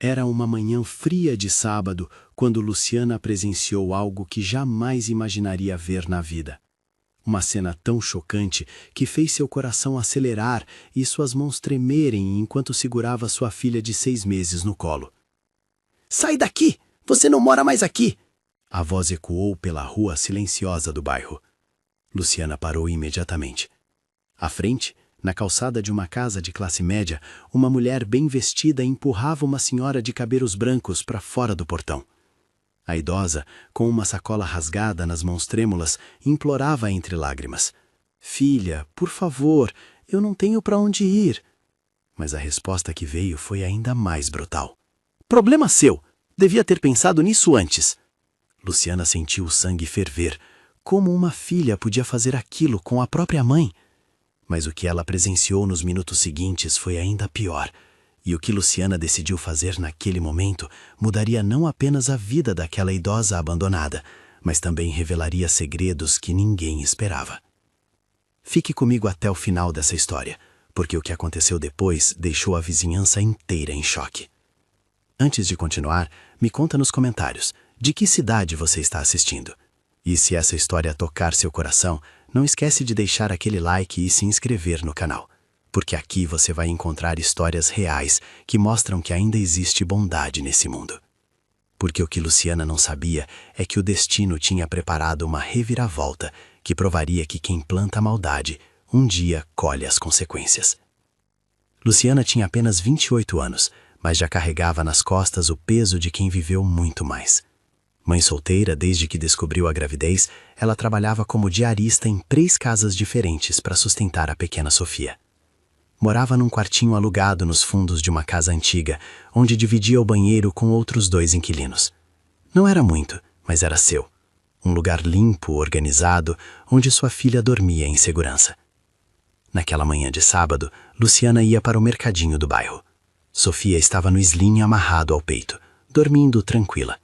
Era uma manhã fria de sábado quando Luciana presenciou algo que jamais imaginaria ver na vida. Uma cena tão chocante que fez seu coração acelerar e suas mãos tremerem enquanto segurava sua filha de 6 meses no colo. "Sai daqui! Você não mora mais aqui!" A voz ecoou pela rua silenciosa do bairro. Luciana parou imediatamente. À frente, na calçada de uma casa de classe média, uma mulher bem vestida empurrava uma senhora de cabelos brancos para fora do portão. A idosa, com uma sacola rasgada nas mãos trêmulas, implorava entre lágrimas: "Filha, por favor, eu não tenho para onde ir." Mas a resposta que veio foi ainda mais brutal. "Problema seu! Devia ter pensado nisso antes." Luciana sentiu o sangue ferver. Como uma filha podia fazer aquilo com a própria mãe? Mas o que ela presenciou nos minutos seguintes foi ainda pior. E o que Luciana decidiu fazer naquele momento mudaria não apenas a vida daquela idosa abandonada, mas também revelaria segredos que ninguém esperava. Fique comigo até o final dessa história, porque o que aconteceu depois deixou a vizinhança inteira em choque. Antes de continuar, me conta nos comentários de que cidade você está assistindo. E se essa história tocar seu coração, não esquece de deixar aquele like e se inscrever no canal, porque aqui você vai encontrar histórias reais que mostram que ainda existe bondade nesse mundo. Porque o que Luciana não sabia é que o destino tinha preparado uma reviravolta que provaria que quem planta a maldade, um dia colhe as consequências. Luciana tinha apenas 28 anos, mas já carregava nas costas o peso de quem viveu muito mais. Mãe solteira, desde que descobriu a gravidez, ela trabalhava como diarista em 3 casas diferentes para sustentar a pequena Sofia. Morava num quartinho alugado nos fundos de uma casa antiga, onde dividia o banheiro com outros 2 inquilinos. Não era muito, mas era seu. Um lugar limpo, organizado, onde sua filha dormia em segurança. Naquela manhã de sábado, Luciana ia para o mercadinho do bairro. Sofia estava no sling amarrado ao peito, dormindo tranquila.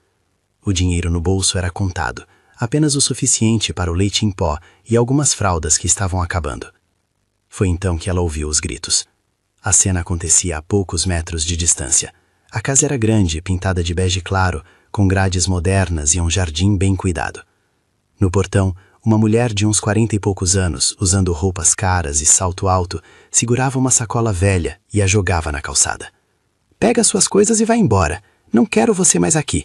O dinheiro no bolso era contado, apenas o suficiente para o leite em pó e algumas fraldas que estavam acabando. Foi então que ela ouviu os gritos. A cena acontecia a poucos metros de distância. A casa era grande, pintada de bege claro, com grades modernas e um jardim bem cuidado. No portão, uma mulher de uns 40 e poucos anos, usando roupas caras e salto alto, segurava uma sacola velha e a jogava na calçada. "Pega suas coisas e vai embora. Não quero você mais aqui."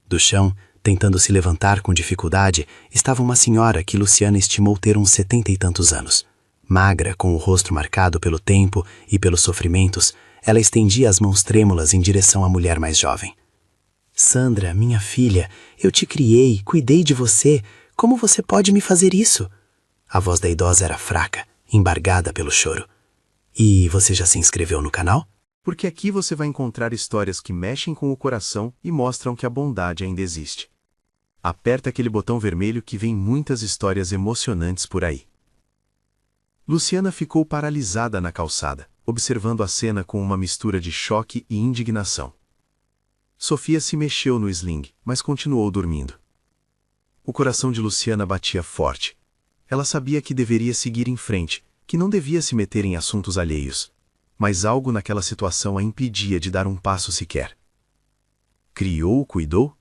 Do chão, tentando se levantar com dificuldade, estava uma senhora que Luciana estimou ter uns 70 e tantos anos. Magra, com o rosto marcado pelo tempo e pelos sofrimentos, ela estendia as mãos trêmulas em direção à mulher mais jovem. "Sandra, minha filha, eu te criei, cuidei de você. Como você pode me fazer isso?" A voz da idosa era fraca, embargada pelo choro. "E você já se inscreveu no canal?" Porque aqui você vai encontrar histórias que mexem com o coração e mostram que a bondade ainda existe. Aperta aquele botão vermelho que vem muitas histórias emocionantes por aí. Luciana ficou paralisada na calçada, observando a cena com uma mistura de choque e indignação. Sofia se mexeu no sling, mas continuou dormindo. O coração de Luciana batia forte. Ela sabia que deveria seguir em frente, que não devia se meter em assuntos alheios. Mas algo naquela situação a impedia de dar um passo sequer. "Criou, cuidou?"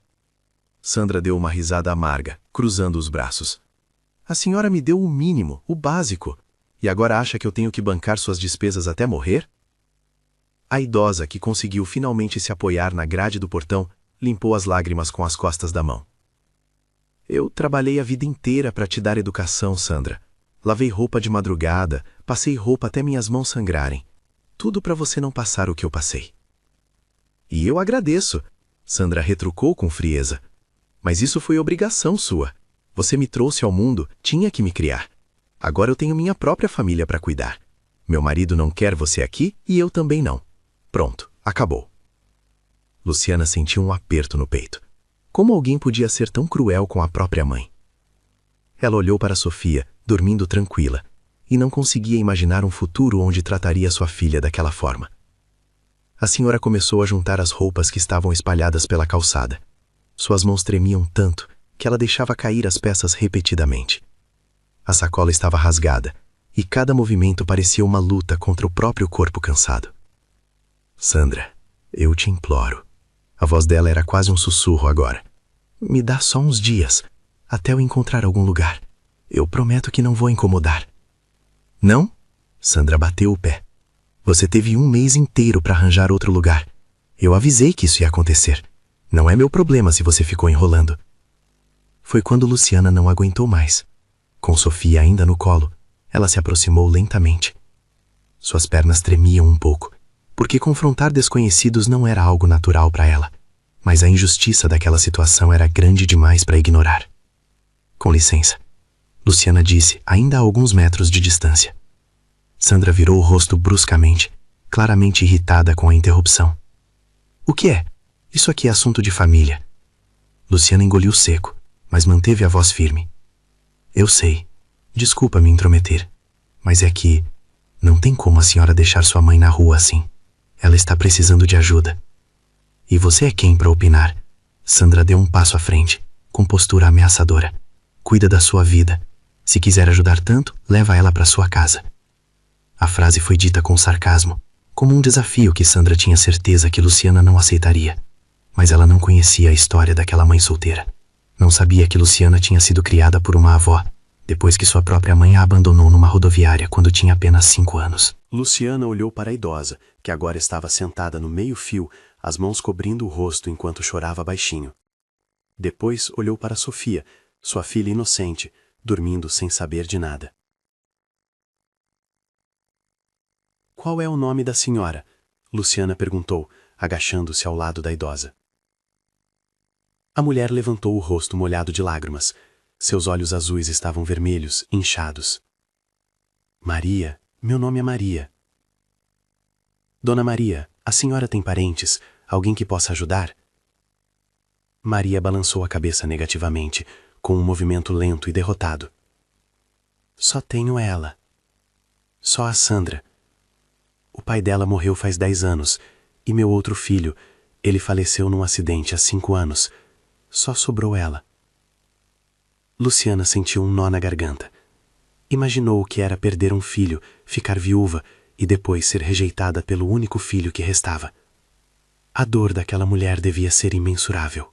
Sandra deu uma risada amarga, cruzando os braços. "A senhora me deu o mínimo, o básico, e agora acha que eu tenho que bancar suas despesas até morrer?" A idosa, que conseguiu finalmente se apoiar na grade do portão, limpou as lágrimas com as costas da mão. "Eu trabalhei a vida inteira para te dar educação, Sandra. Lavei roupa de madrugada, passei roupa até minhas mãos sangrarem. Tudo para você não passar o que eu passei." "E eu agradeço," Sandra retrucou com frieza. "Mas isso foi obrigação sua. Você me trouxe ao mundo, tinha que me criar. Agora eu tenho minha própria família para cuidar. Meu marido não quer você aqui e eu também não. Pronto, acabou." Luciana sentiu um aperto no peito. Como alguém podia ser tão cruel com a própria mãe? Ela olhou para Sofia, dormindo tranquila, e não conseguia imaginar um futuro onde trataria sua filha daquela forma. A senhora começou a juntar as roupas que estavam espalhadas pela calçada. Suas mãos tremiam tanto que ela deixava cair as peças repetidamente. A sacola estava rasgada, e cada movimento parecia uma luta contra o próprio corpo cansado. "Sandra, Eu te imploro. A voz dela era quase um sussurro agora. Me dá só uns dias, até eu encontrar algum lugar. Eu prometo que não vou incomodar. Não? Sandra bateu o pé. Você teve um mês inteiro para arranjar outro lugar. Eu avisei que isso ia acontecer. Não é meu problema se você ficou enrolando. Foi quando Luciana não aguentou mais. Com Sofia ainda no colo, ela se aproximou lentamente. Suas pernas tremiam um pouco, porque confrontar desconhecidos não era algo natural para ela, mas a injustiça daquela situação era grande demais para ignorar. Com licença, Luciana disse, ainda a alguns metros de distância. Sandra virou o rosto bruscamente, claramente irritada com a interrupção. O que é? Isso aqui é assunto de família. Luciana engoliu seco, mas manteve a voz firme. Eu sei. Desculpa me intrometer, mas é que não tem como a senhora deixar sua mãe na rua assim. Ela está precisando de ajuda. E você é quem para opinar? Sandra deu um passo à frente, com postura ameaçadora. Cuida da sua vida. Se quiser ajudar tanto, leva ela para sua casa. A frase foi dita com sarcasmo, como um desafio que Sandra tinha certeza que Luciana não aceitaria. Mas ela não conhecia a história daquela mãe solteira. Não sabia que Luciana tinha sido criada por uma avó, depois que sua própria mãe a abandonou numa rodoviária quando tinha apenas 5 anos. Luciana olhou para a idosa, que agora estava sentada no meio-fio, as mãos cobrindo o rosto enquanto chorava baixinho. Depois olhou para Sofia, sua filha inocente, dormindo sem saber de nada. Qual é o nome da senhora? Luciana perguntou, agachando-se ao lado da idosa. A mulher levantou o rosto molhado de lágrimas. Seus olhos azuis estavam vermelhos, inchados. Maria, meu nome é Maria. Dona Maria, a senhora tem parentes? Alguém que possa ajudar? Maria balançou a cabeça negativamente, com um movimento lento e derrotado. Só tenho ela. Só a Sandra. O pai dela morreu faz 10 anos, e meu outro filho, ele faleceu num acidente há 5 anos. Só sobrou ela. Luciana sentiu um nó na garganta. Imaginou o que era perder um filho, ficar viúva e depois ser rejeitada pelo único filho que restava. A dor daquela mulher devia ser imensurável.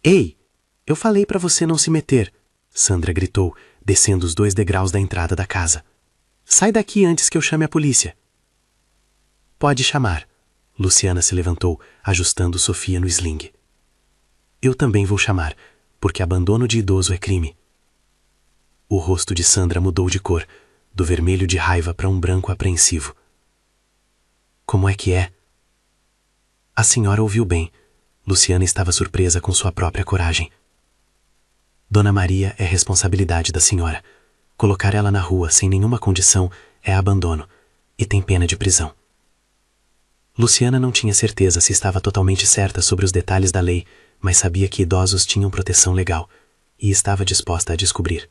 Ei, eu falei para você não se meter, Sandra gritou, descendo os 2 degraus da entrada da casa. Sai daqui antes que eu chame a polícia. Pode chamar. Luciana se levantou, ajustando Sofia no sling. Eu também vou chamar, porque abandono de idoso é crime. O rosto de Sandra mudou de cor, do vermelho de raiva para um branco apreensivo. Como é que é? A senhora ouviu bem. Luciana estava surpresa com sua própria coragem. Dona Maria é responsabilidade da senhora. Colocar ela na rua sem nenhuma condição é abandono, e tem pena de prisão. Luciana não tinha certeza se estava totalmente certa sobre os detalhes da lei, mas sabia que idosos tinham proteção legal, e estava disposta a descobrir.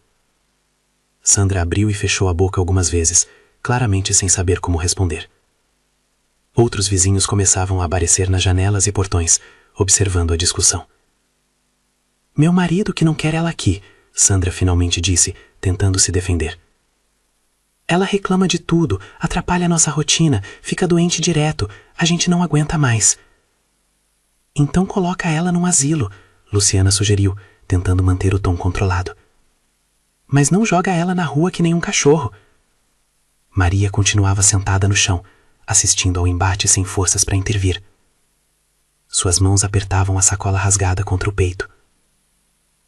Sandra abriu e fechou a boca algumas vezes, claramente sem saber como responder. Outros vizinhos começavam a aparecer nas janelas e portões, observando a discussão. Meu marido que não quer ela aqui, Sandra finalmente disse, tentando se defender. Ela reclama de tudo, atrapalha nossa rotina, fica doente direto, a gente não aguenta mais. Então coloca ela num asilo, Luciana sugeriu, tentando manter o tom controlado. Mas não joga ela na rua que nem um cachorro. Maria continuava sentada no chão, assistindo ao embate sem forças para intervir. Suas mãos apertavam a sacola rasgada contra o peito,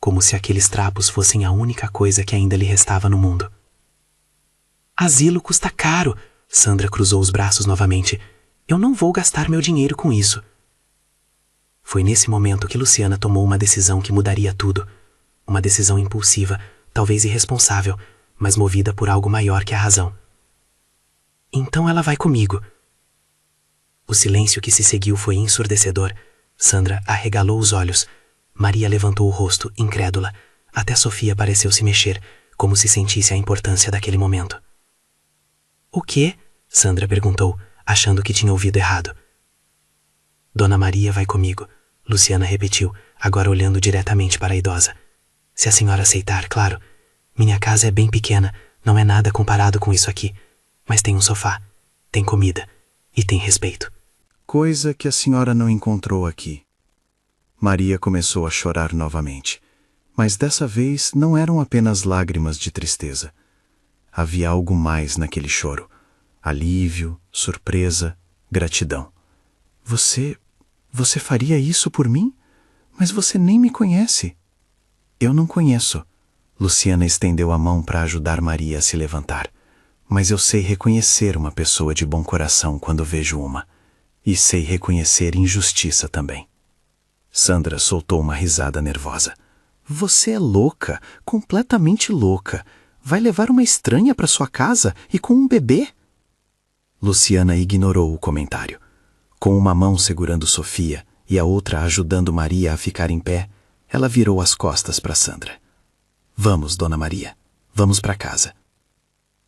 como se aqueles trapos fossem a única coisa que ainda lhe restava no mundo. Asilo custa caro, Sandra cruzou os braços novamente. Eu não vou gastar meu dinheiro com isso. Foi nesse momento que Luciana tomou uma decisão que mudaria tudo. Uma decisão impulsiva, talvez irresponsável, mas movida por algo maior que a razão. Então ela vai comigo. O silêncio que se seguiu foi ensurdecedor. Sandra arregalou os olhos. Maria levantou o rosto, incrédula. Até Sofia pareceu se mexer, como se sentisse a importância daquele momento. O quê? Sandra perguntou, achando que tinha ouvido errado. Dona Maria vai comigo, Luciana repetiu, agora olhando diretamente para a idosa. Se a senhora aceitar, claro. Minha casa é bem pequena, não é nada comparado com isso aqui. Mas tem um sofá, tem comida e tem respeito. Coisa que a senhora não encontrou aqui. Maria começou a chorar novamente, mas dessa vez não eram apenas lágrimas de tristeza. Havia algo mais naquele choro: alívio, surpresa, gratidão. Você faria isso por mim? Mas você nem me conhece. Eu não conheço. Luciana estendeu a mão para ajudar Maria a se levantar. Mas eu sei reconhecer uma pessoa de bom coração quando vejo uma. E sei reconhecer injustiça também. Sandra soltou uma risada nervosa. Você é louca, completamente louca. Vai levar uma estranha para sua casa e com um bebê? Luciana ignorou o comentário. Com uma mão segurando Sofia e a outra ajudando Maria a ficar em pé, ela virou as costas para Sandra. Vamos, Dona Maria, vamos para casa.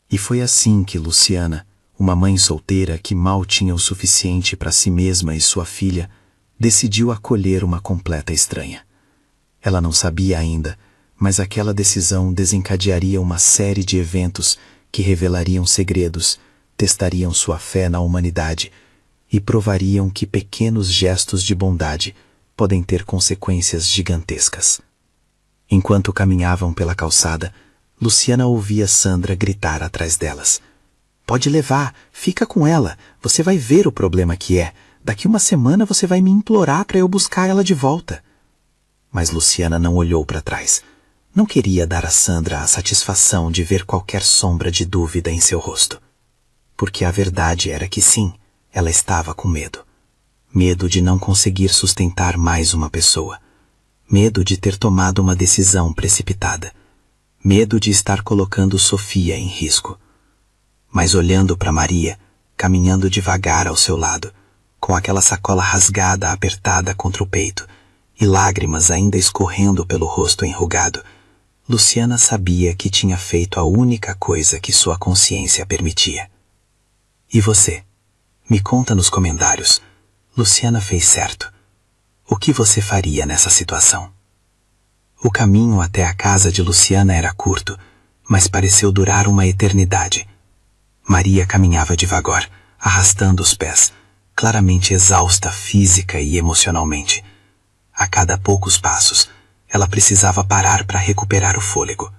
E foi assim que Luciana, uma mãe solteira que mal tinha o suficiente para si mesma e sua filha, decidiu acolher uma completa estranha. Ela não sabia ainda, mas aquela decisão desencadearia uma série de eventos que revelariam segredos, testariam sua fé na humanidade e provariam que pequenos gestos de bondade podem ter consequências gigantescas. Enquanto caminhavam pela calçada, Luciana ouvia Sandra gritar atrás delas. Pode levar, fica com ela, você vai ver o problema que é. Daqui uma semana você vai me implorar para eu buscar ela de volta. Mas Luciana não olhou para trás. Não queria dar a Sandra a satisfação de ver qualquer sombra de dúvida em seu rosto. Porque a verdade era que sim, ela estava com medo. Medo de não conseguir sustentar mais uma pessoa. Medo de ter tomado uma decisão precipitada. Medo de estar colocando Sofia em risco. Mas olhando para Maria, caminhando devagar ao seu lado, com aquela sacola rasgada apertada contra o peito e lágrimas ainda escorrendo pelo rosto enrugado, Luciana sabia que tinha feito a única coisa que sua consciência permitia. E você? Me conta nos comentários. Luciana fez certo. O que você faria nessa situação? O caminho até a casa de Luciana era curto, mas pareceu durar uma eternidade. Maria caminhava devagar, arrastando os pés, claramente exausta física e emocionalmente. A cada poucos passos, ela precisava parar para recuperar o fôlego.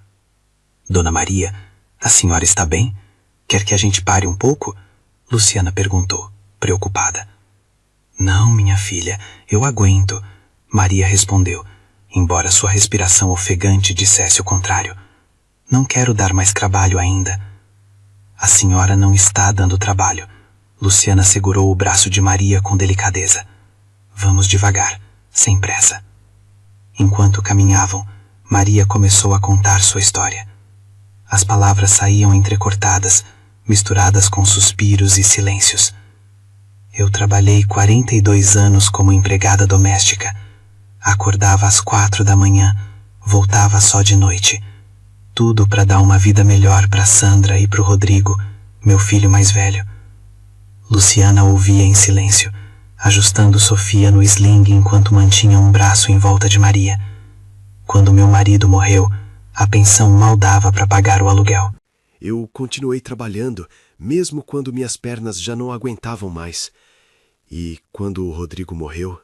Dona Maria, a senhora está bem? Quer que a gente pare um pouco? Luciana perguntou, preocupada. Não, minha filha, eu aguento, Maria respondeu, embora sua respiração ofegante dissesse o contrário. Não quero dar mais trabalho ainda. A senhora não está dando trabalho. Luciana segurou o braço de Maria com delicadeza. Vamos devagar, sem pressa. Enquanto caminhavam, Maria começou a contar sua história. As palavras saíam entrecortadas, misturadas com suspiros e silêncios. Eu trabalhei 42 anos como empregada doméstica. Acordava às 4 da manhã, voltava só de noite. Tudo para dar uma vida melhor para Sandra e para o Rodrigo, meu filho mais velho. Luciana ouvia em silêncio, ajustando Sofia no sling enquanto mantinha um braço em volta de Maria. Quando meu marido morreu, a pensão mal dava para pagar o aluguel. Eu continuei trabalhando, mesmo quando minhas pernas já não aguentavam mais. E quando o Rodrigo morreu,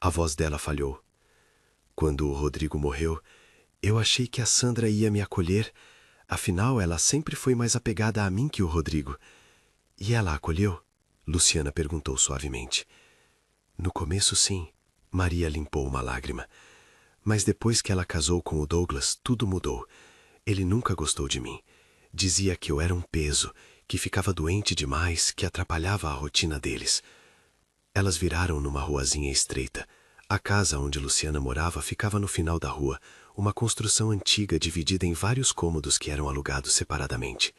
a voz dela falhou. Quando o Rodrigo morreu, eu achei que a Sandra ia me acolher, afinal ela sempre foi mais apegada a mim que o Rodrigo. E ela acolheu? Luciana perguntou suavemente. No começo, sim. Maria limpou uma lágrima. Mas depois que ela casou com o Douglas, tudo mudou. Ele nunca gostou de mim. Dizia que eu era um peso, que ficava doente demais, que atrapalhava a rotina deles. Elas viraram numa ruazinha estreita. A casa onde Luciana morava ficava no final da rua, uma construção antiga dividida em vários cômodos que eram alugados separadamente.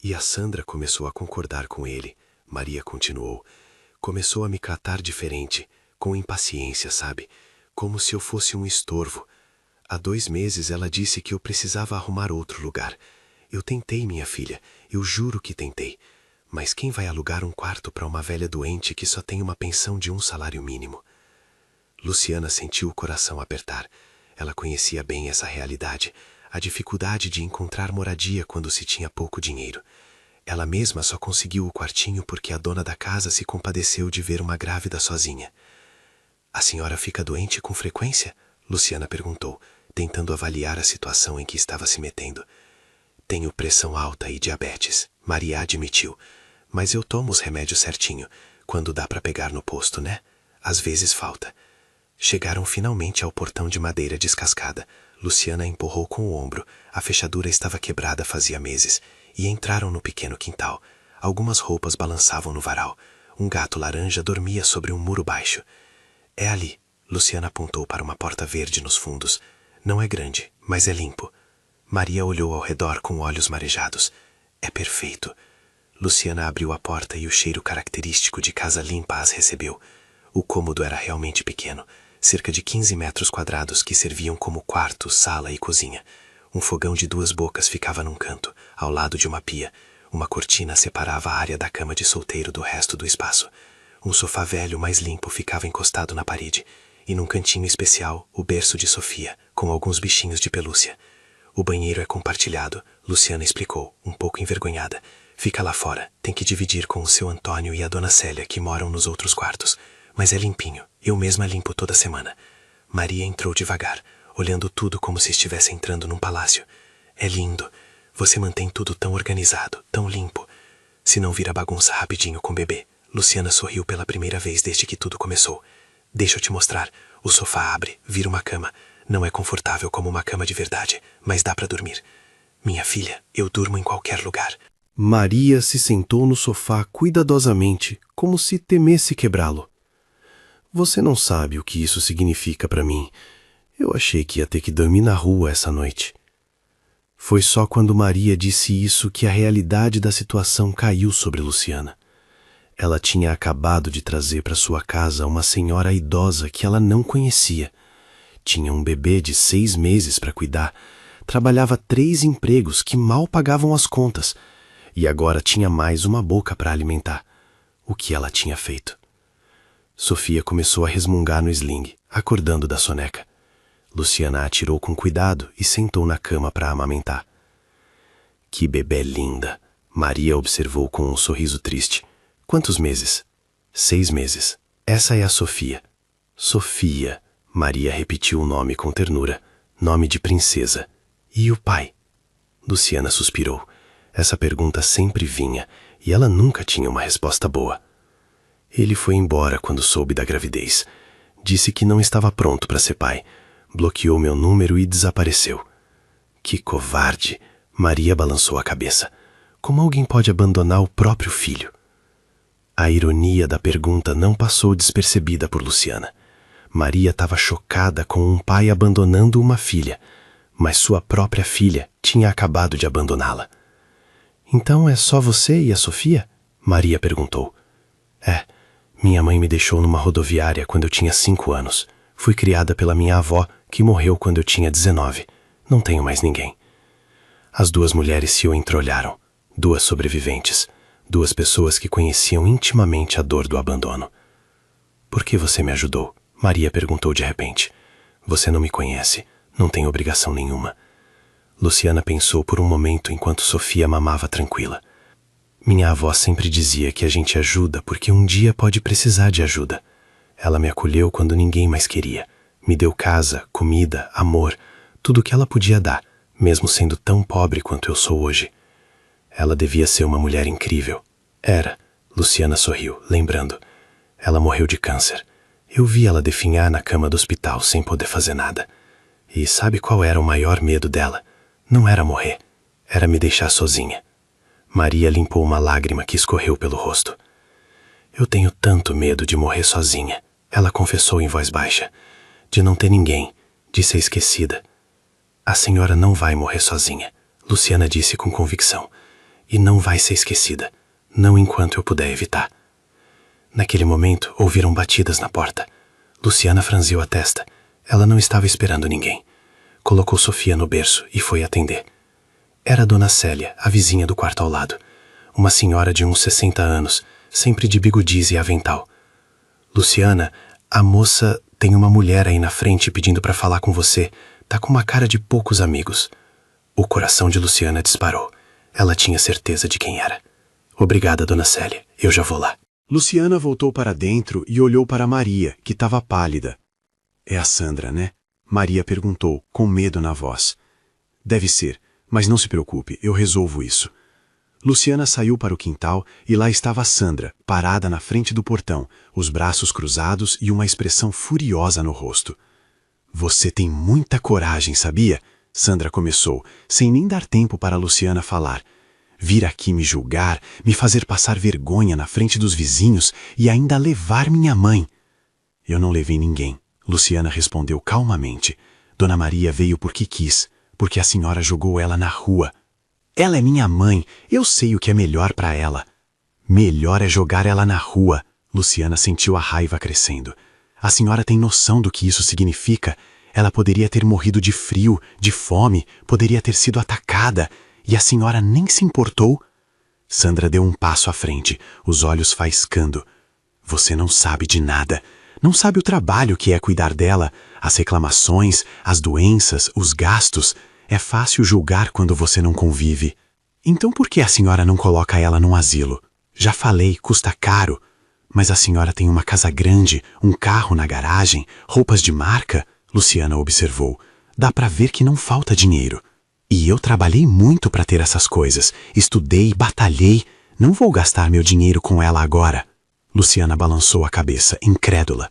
E a Sandra começou a concordar com ele. Maria continuou. Começou a me tratar diferente, com impaciência, sabe? Como se eu fosse um estorvo. Há 2 meses ela disse que eu precisava arrumar outro lugar. Eu tentei, minha filha, eu juro que tentei. Mas quem vai alugar um quarto para uma velha doente que só tem uma pensão de 1 salário mínimo? Luciana sentiu o coração apertar. Ela conhecia bem essa realidade, a dificuldade de encontrar moradia quando se tinha pouco dinheiro. Ela mesma só conseguiu o quartinho porque a dona da casa se compadeceu de ver uma grávida sozinha. A senhora fica doente com frequência? Luciana perguntou, tentando avaliar a situação em que estava se metendo. Tenho pressão alta e diabetes, Maria admitiu. Mas eu tomo os remédios certinho, quando dá para pegar no posto, né? Às vezes falta. Chegaram finalmente ao portão de madeira descascada. Luciana empurrou com o ombro, a fechadura estava quebrada fazia meses, e entraram no pequeno quintal. Algumas roupas balançavam no varal. Um gato laranja dormia sobre um muro baixo. É ali, Luciana apontou para uma porta verde nos fundos. Não é grande, mas é limpo. Maria olhou ao redor com olhos marejados. É perfeito. Luciana abriu a porta e o cheiro característico de casa limpa as recebeu. O cômodo era realmente pequeno, cerca de 15 metros quadrados que serviam como quarto, sala e cozinha. Um fogão de 2 bocas ficava num canto, ao lado de uma pia. Uma cortina separava a área da cama de solteiro do resto do espaço. Um sofá velho mais limpo ficava encostado na parede, e num cantinho especial, o berço de Sofia, com alguns bichinhos de pelúcia. O banheiro é compartilhado, Luciana explicou, um pouco envergonhada. Fica lá fora, tem que dividir com o seu Antônio e a dona Célia, que moram nos outros quartos. Mas é limpinho, eu mesma limpo toda semana. Maria entrou devagar, olhando tudo como se estivesse entrando num palácio. É lindo. Você mantém tudo tão organizado, tão limpo. Se não vira bagunça rapidinho com o bebê. Luciana sorriu pela primeira vez desde que tudo começou. Deixa eu te mostrar. O sofá abre, vira uma cama. Não é confortável como uma cama de verdade, mas dá para dormir. Minha filha, eu durmo em qualquer lugar. Maria se sentou no sofá cuidadosamente, como se temesse quebrá-lo. Você não sabe o que isso significa para mim. Eu achei que ia ter que dormir na rua essa noite. Foi só quando Maria disse isso que a realidade da situação caiu sobre Luciana. Ela tinha acabado de trazer para sua casa uma senhora idosa que ela não conhecia. Tinha um bebê de 6 meses para cuidar, trabalhava 3 empregos que mal pagavam as contas, e agora tinha mais uma boca para alimentar. O que ela tinha feito? Sofia começou a resmungar no sling, acordando da soneca. Luciana a atirou com cuidado e sentou na cama para amamentar. Que bebê linda! Maria observou com um sorriso triste. Quantos meses? 6 meses. Essa é a Sofia. Sofia. Maria repetiu o nome com ternura. Nome de princesa. E o pai? Luciana suspirou. Essa pergunta sempre vinha, e ela nunca tinha uma resposta boa. Ele foi embora quando soube da gravidez. Disse que não estava pronto para ser pai. Bloqueou meu número e desapareceu. Que covarde! Maria balançou a cabeça. Como alguém pode abandonar o próprio filho? A ironia da pergunta não passou despercebida por Luciana. Maria estava chocada com um pai abandonando uma filha, mas sua própria filha tinha acabado de abandoná-la. Então é só você e a Sofia? Maria perguntou. É, minha mãe me deixou numa rodoviária quando eu tinha 5 anos. Fui criada pela minha avó, que morreu quando eu tinha 19. Não tenho mais ninguém. As 2 mulheres se entreolharam. 2 sobreviventes. 2 pessoas que conheciam intimamente a dor do abandono. Por que você me ajudou? Maria perguntou de repente. Você não me conhece. Não tem obrigação nenhuma. Luciana pensou por um momento enquanto Sofia mamava tranquila. Minha avó sempre dizia que a gente ajuda porque um dia pode precisar de ajuda. Ela me acolheu quando ninguém mais queria. Me deu casa, comida, amor, tudo o que ela podia dar, mesmo sendo tão pobre quanto eu sou hoje. Ela devia ser uma mulher incrível. Era. Luciana sorriu, lembrando. Ela morreu de câncer. Eu vi ela definhar na cama do hospital sem poder fazer nada. E sabe qual era o maior medo dela? Não era morrer. Era me deixar sozinha. Maria limpou uma lágrima que escorreu pelo rosto. Eu tenho tanto medo de morrer sozinha, ela confessou em voz baixa. De não ter ninguém, de ser esquecida. A senhora não vai morrer sozinha, Luciana disse com convicção. E não vai ser esquecida, não enquanto eu puder evitar. Naquele momento, ouviram batidas na porta. Luciana franziu a testa. Ela não estava esperando ninguém. Colocou Sofia no berço e foi atender. Era a dona Célia, a vizinha do quarto ao lado. Uma senhora de uns 60 anos, sempre de bigodis e avental. Luciana, a moça tem uma mulher aí na frente pedindo para falar com você. Tá com uma cara de poucos amigos. O coração de Luciana disparou. Ela tinha certeza de quem era. Obrigada, dona Célia. Eu já vou lá. Luciana voltou para dentro e olhou para Maria, que estava pálida. É a Sandra, né? Maria perguntou, com medo na voz. Deve ser, mas não se preocupe, eu resolvo isso. Luciana saiu para o quintal e lá estava Sandra, parada na frente do portão, os braços cruzados e uma expressão furiosa no rosto. Você tem muita coragem, sabia? Sandra começou, sem nem dar tempo para Luciana falar. Vir aqui me julgar, me fazer passar vergonha na frente dos vizinhos e ainda levar minha mãe. Eu não levei ninguém, Luciana respondeu calmamente. Dona Maria veio porque quis, porque a senhora jogou ela na rua. Ela é minha mãe, eu sei o que é melhor para ela. Melhor é jogar ela na rua, Luciana sentiu a raiva crescendo. A senhora tem noção do que isso significa? Ela poderia ter morrido de frio, de fome, poderia ter sido atacada. E a senhora nem se importou? Sandra deu um passo à frente, os olhos faiscando. Você não sabe de nada. Não sabe o trabalho que é cuidar dela, as reclamações, as doenças, os gastos. É fácil julgar quando você não convive. Então por que a senhora não coloca ela num asilo? Já falei, custa caro. Mas a senhora tem uma casa grande, um carro na garagem, roupas de marca? Luciana observou. Dá para ver que não falta dinheiro. E eu trabalhei muito para ter essas coisas. Estudei, batalhei. Não vou gastar meu dinheiro com ela agora. Luciana balançou a cabeça, incrédula.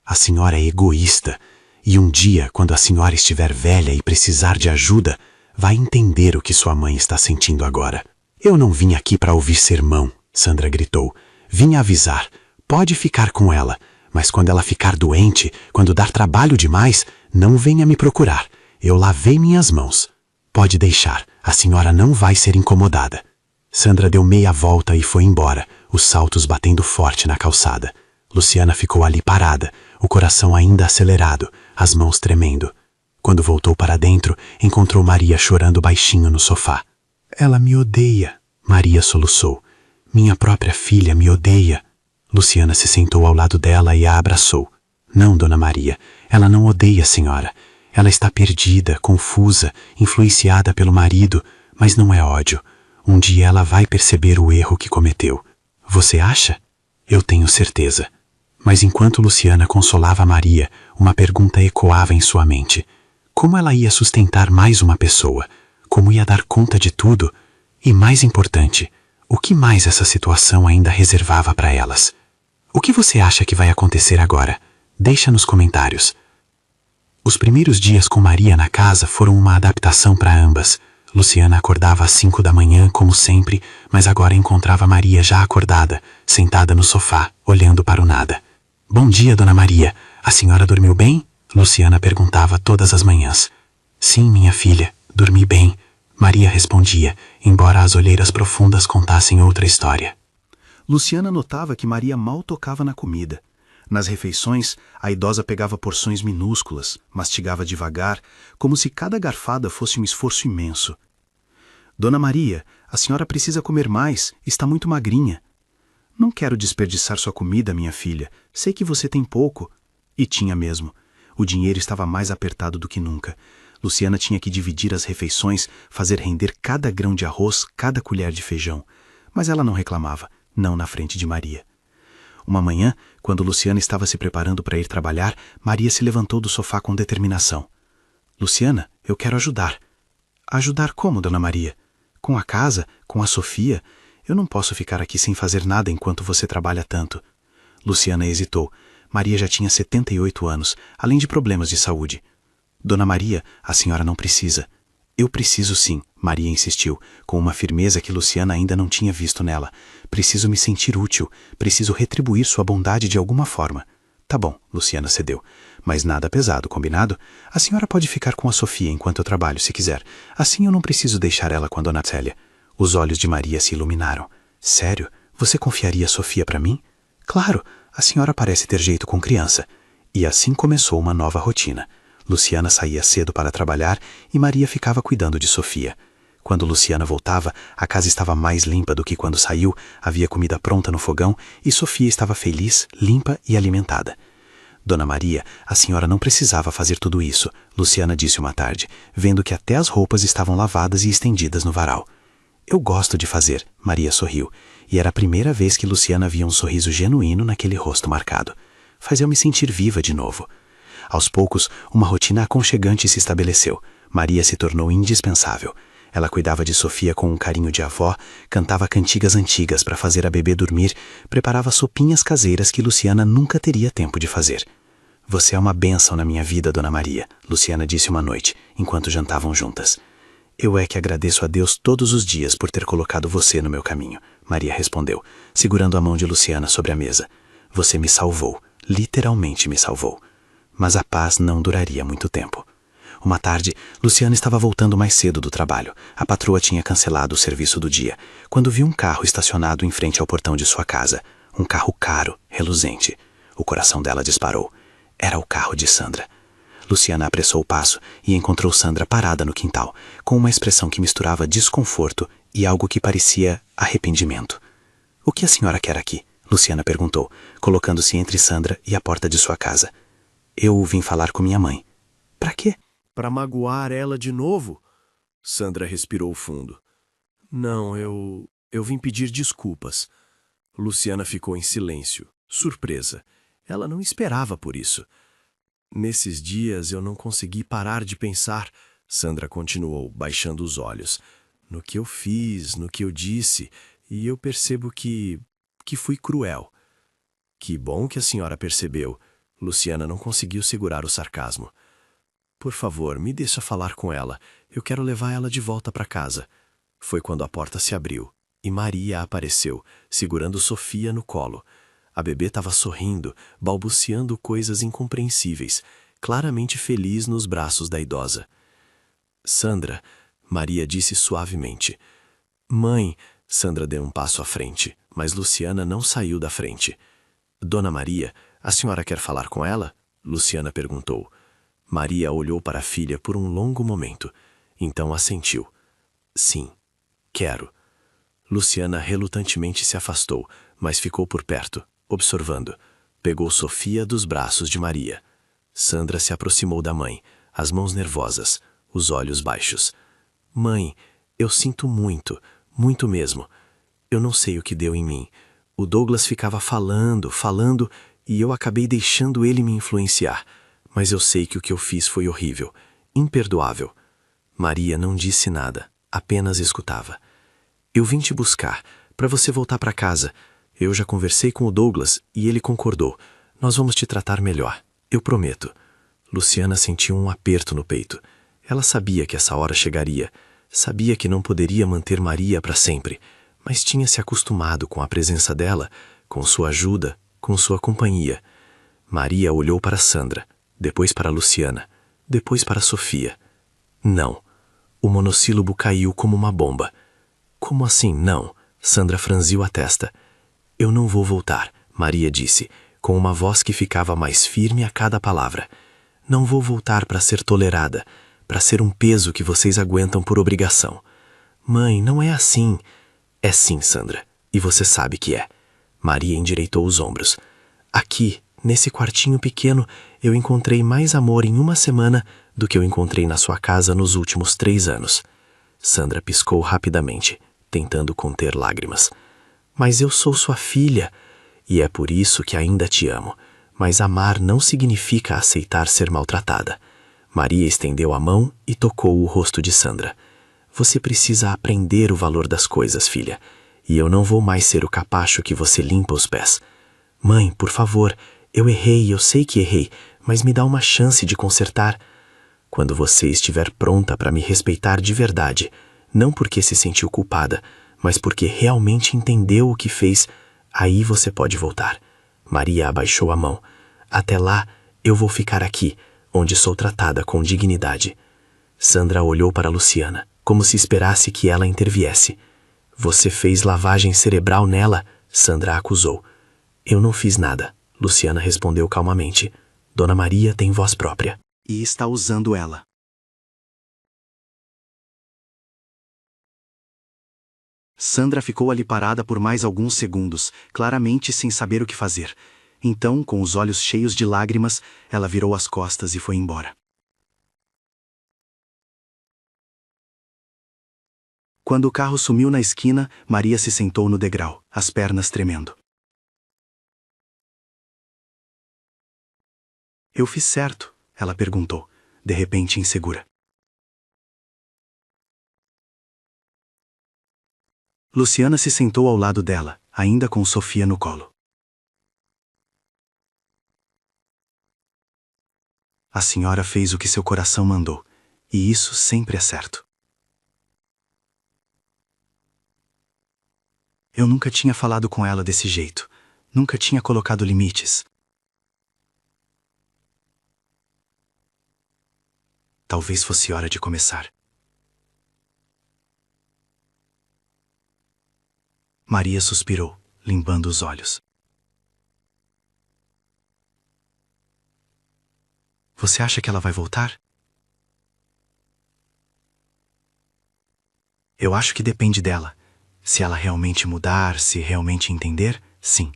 A senhora é egoísta. E um dia, quando a senhora estiver velha e precisar de ajuda, vai entender o que sua mãe está sentindo agora. Eu não vim aqui para ouvir sermão, Sandra gritou. Vim avisar. Pode ficar com ela. Mas quando ela ficar doente, quando dar trabalho demais, não venha me procurar. Eu lavei minhas mãos. Pode deixar, a senhora não vai ser incomodada. Sandra deu meia volta e foi embora, os saltos batendo forte na calçada. Luciana ficou ali parada, o coração ainda acelerado, as mãos tremendo. Quando voltou para dentro, encontrou Maria chorando baixinho no sofá. Ela me odeia, Maria soluçou. Minha própria filha me odeia. Luciana se sentou ao lado dela e a abraçou. Não, dona Maria, ela não odeia a senhora. Ela está perdida, confusa, influenciada pelo marido, mas não é ódio. Um dia ela vai perceber o erro que cometeu. Você acha? Eu tenho certeza. Mas enquanto Luciana consolava Maria, uma pergunta ecoava em sua mente. Como ela ia sustentar mais uma pessoa? Como ia dar conta de tudo? E mais importante, o que mais essa situação ainda reservava para elas? O que você acha que vai acontecer agora? Deixa nos comentários. Os primeiros dias com Maria na casa foram uma adaptação para ambas. Luciana acordava às 5 da manhã, como sempre, mas agora encontrava Maria já acordada, sentada no sofá, olhando para o nada. Bom dia, dona Maria. A senhora dormiu bem? Luciana perguntava todas as manhãs. Sim, minha filha, dormi bem. Maria respondia, embora as olheiras profundas contassem outra história. Luciana notava que Maria mal tocava na comida. Nas refeições, a idosa pegava porções minúsculas, mastigava devagar, como se cada garfada fosse um esforço imenso. Dona Maria, a senhora precisa comer mais, está muito magrinha. Não quero desperdiçar sua comida, minha filha. Sei que você tem pouco. E tinha mesmo. O dinheiro estava mais apertado do que nunca. Luciana tinha que dividir as refeições, fazer render cada grão de arroz, cada colher de feijão. Mas ela não reclamava, não na frente de Maria. Uma manhã, quando Luciana estava se preparando para ir trabalhar, Maria se levantou do sofá com determinação. Luciana, eu quero ajudar. Ajudar como, dona Maria? Com a casa, com a Sofia? Eu não posso ficar aqui sem fazer nada enquanto você trabalha tanto. Luciana hesitou. Maria já tinha 78 anos, além de problemas de saúde. Dona Maria, a senhora não precisa. Eu preciso sim, Maria insistiu, com uma firmeza que Luciana ainda não tinha visto nela. Preciso me sentir útil, preciso retribuir sua bondade de alguma forma. Tá bom, Luciana cedeu. Mas nada pesado, combinado? A senhora pode ficar com a Sofia enquanto eu trabalho, se quiser. Assim eu não preciso deixar ela com a dona Célia. Os olhos de Maria se iluminaram. Sério? Você confiaria a Sofia para mim? Claro, a senhora parece ter jeito com criança. E assim começou uma nova rotina. Luciana saía cedo para trabalhar e Maria ficava cuidando de Sofia. Quando Luciana voltava, a casa estava mais limpa do que quando saiu, havia comida pronta no fogão e Sofia estava feliz, limpa e alimentada. Dona Maria, a senhora não precisava fazer tudo isso, Luciana disse uma tarde, vendo que até as roupas estavam lavadas e estendidas no varal. Eu gosto de fazer, Maria sorriu, e era a primeira vez que Luciana via um sorriso genuíno naquele rosto marcado. Faz eu me sentir viva de novo. Aos poucos, uma rotina aconchegante se estabeleceu. Maria se tornou indispensável. Ela cuidava de Sofia com um carinho de avó, cantava cantigas antigas para fazer a bebê dormir, preparava sopinhas caseiras que Luciana nunca teria tempo de fazer. Você é uma bênção na minha vida, Dona Maria, Luciana disse uma noite, enquanto jantavam juntas. Eu é que agradeço a Deus todos os dias por ter colocado você no meu caminho, Maria respondeu, segurando a mão de Luciana sobre a mesa. Você me salvou, literalmente me salvou. Mas a paz não duraria muito tempo. Uma tarde, Luciana estava voltando mais cedo do trabalho. A patroa tinha cancelado o serviço do dia, quando viu um carro estacionado em frente ao portão de sua casa. Um carro caro, reluzente. O coração dela disparou. Era o carro de Sandra. Luciana apressou o passo e encontrou Sandra parada no quintal, com uma expressão que misturava desconforto e algo que parecia arrependimento. O que a senhora quer aqui? Luciana perguntou, colocando-se entre Sandra e a porta de sua casa. Eu vim falar com minha mãe. Para quê? Para magoar ela de novo? Sandra respirou fundo. Não, eu vim pedir desculpas. Luciana ficou em silêncio, surpresa. Ela não esperava por isso. Nesses dias eu não consegui parar de pensar, Sandra continuou, baixando os olhos, no que eu fiz, no que eu disse, e eu percebo que fui cruel. Que bom que a senhora percebeu. Luciana não conseguiu segurar o sarcasmo. Por favor, me deixa falar com ela. Eu quero levar ela de volta para casa. Foi quando a porta se abriu e Maria apareceu, segurando Sofia no colo. A bebê estava sorrindo, balbuciando coisas incompreensíveis, claramente feliz nos braços da idosa. Sandra, Maria disse suavemente. Mãe, Sandra deu um passo à frente, mas Luciana não saiu da frente. Dona Maria, a senhora quer falar com ela? Luciana perguntou. Maria olhou para a filha por um longo momento, então assentiu. Sim, quero. Luciana relutantemente se afastou, mas ficou por perto, observando. Pegou Sofia dos braços de Maria. Sandra se aproximou da mãe, as mãos nervosas, os olhos baixos. Mãe, eu sinto muito, muito mesmo. Eu não sei o que deu em mim. O Douglas ficava falando, e eu acabei deixando ele me influenciar. Mas eu sei que o que eu fiz foi horrível, imperdoável. Maria não disse nada, apenas escutava. Eu vim te buscar, para você voltar para casa. Eu já conversei com o Douglas e ele concordou. Nós vamos te tratar melhor, eu prometo. Luciana sentiu um aperto no peito. Ela sabia que essa hora chegaria. Sabia que não poderia manter Maria para sempre, mas tinha se acostumado com a presença dela, com sua ajuda, com sua companhia. Maria olhou para Sandra, depois para Luciana, depois para Sofia. Não. O monossílabo caiu como uma bomba. Como assim não? Sandra franziu a testa. Eu não vou voltar, Maria disse, com uma voz que ficava mais firme a cada palavra. Não vou voltar para ser tolerada, para ser um peso que vocês aguentam por obrigação. Mãe, não é assim. É sim, Sandra, e você sabe que é. Maria endireitou os ombros. Aqui, nesse quartinho pequeno, eu encontrei mais amor em uma semana do que eu encontrei na sua casa nos últimos 3 anos. Sandra piscou rapidamente, tentando conter lágrimas. Mas eu sou sua filha, e é por isso que ainda te amo. Mas amar não significa aceitar ser maltratada. Maria estendeu a mão e tocou o rosto de Sandra. Você precisa aprender o valor das coisas, filha, e eu não vou mais ser o capacho que você limpa os pés. Mãe, por favor, eu errei, eu sei que errei, mas me dá uma chance de consertar. Quando você estiver pronta para me respeitar de verdade, não porque se sentiu culpada, mas porque realmente entendeu o que fez, aí você pode voltar. Maria abaixou a mão. Até lá, eu vou ficar aqui, onde sou tratada com dignidade. Sandra olhou para Luciana, como se esperasse que ela interviesse. Você fez lavagem cerebral nela, Sandra acusou. Eu não fiz nada, Luciana respondeu calmamente. Dona Maria tem voz própria. E está usando ela. Sandra ficou ali parada por mais alguns segundos, claramente sem saber o que fazer. Então, com os olhos cheios de lágrimas, ela virou as costas e foi embora. Quando o carro sumiu na esquina, Maria se sentou no degrau, as pernas tremendo. Eu fiz certo? Ela perguntou, de repente insegura. Luciana se sentou ao lado dela, ainda com Sofia no colo. A senhora fez o que seu coração mandou, e isso sempre é certo. Eu nunca tinha falado com ela desse jeito, nunca tinha colocado limites. Talvez fosse hora de começar. Maria suspirou, limpando os olhos. Você acha que ela vai voltar? Eu acho que depende dela. Se ela realmente mudar, se realmente entender, sim.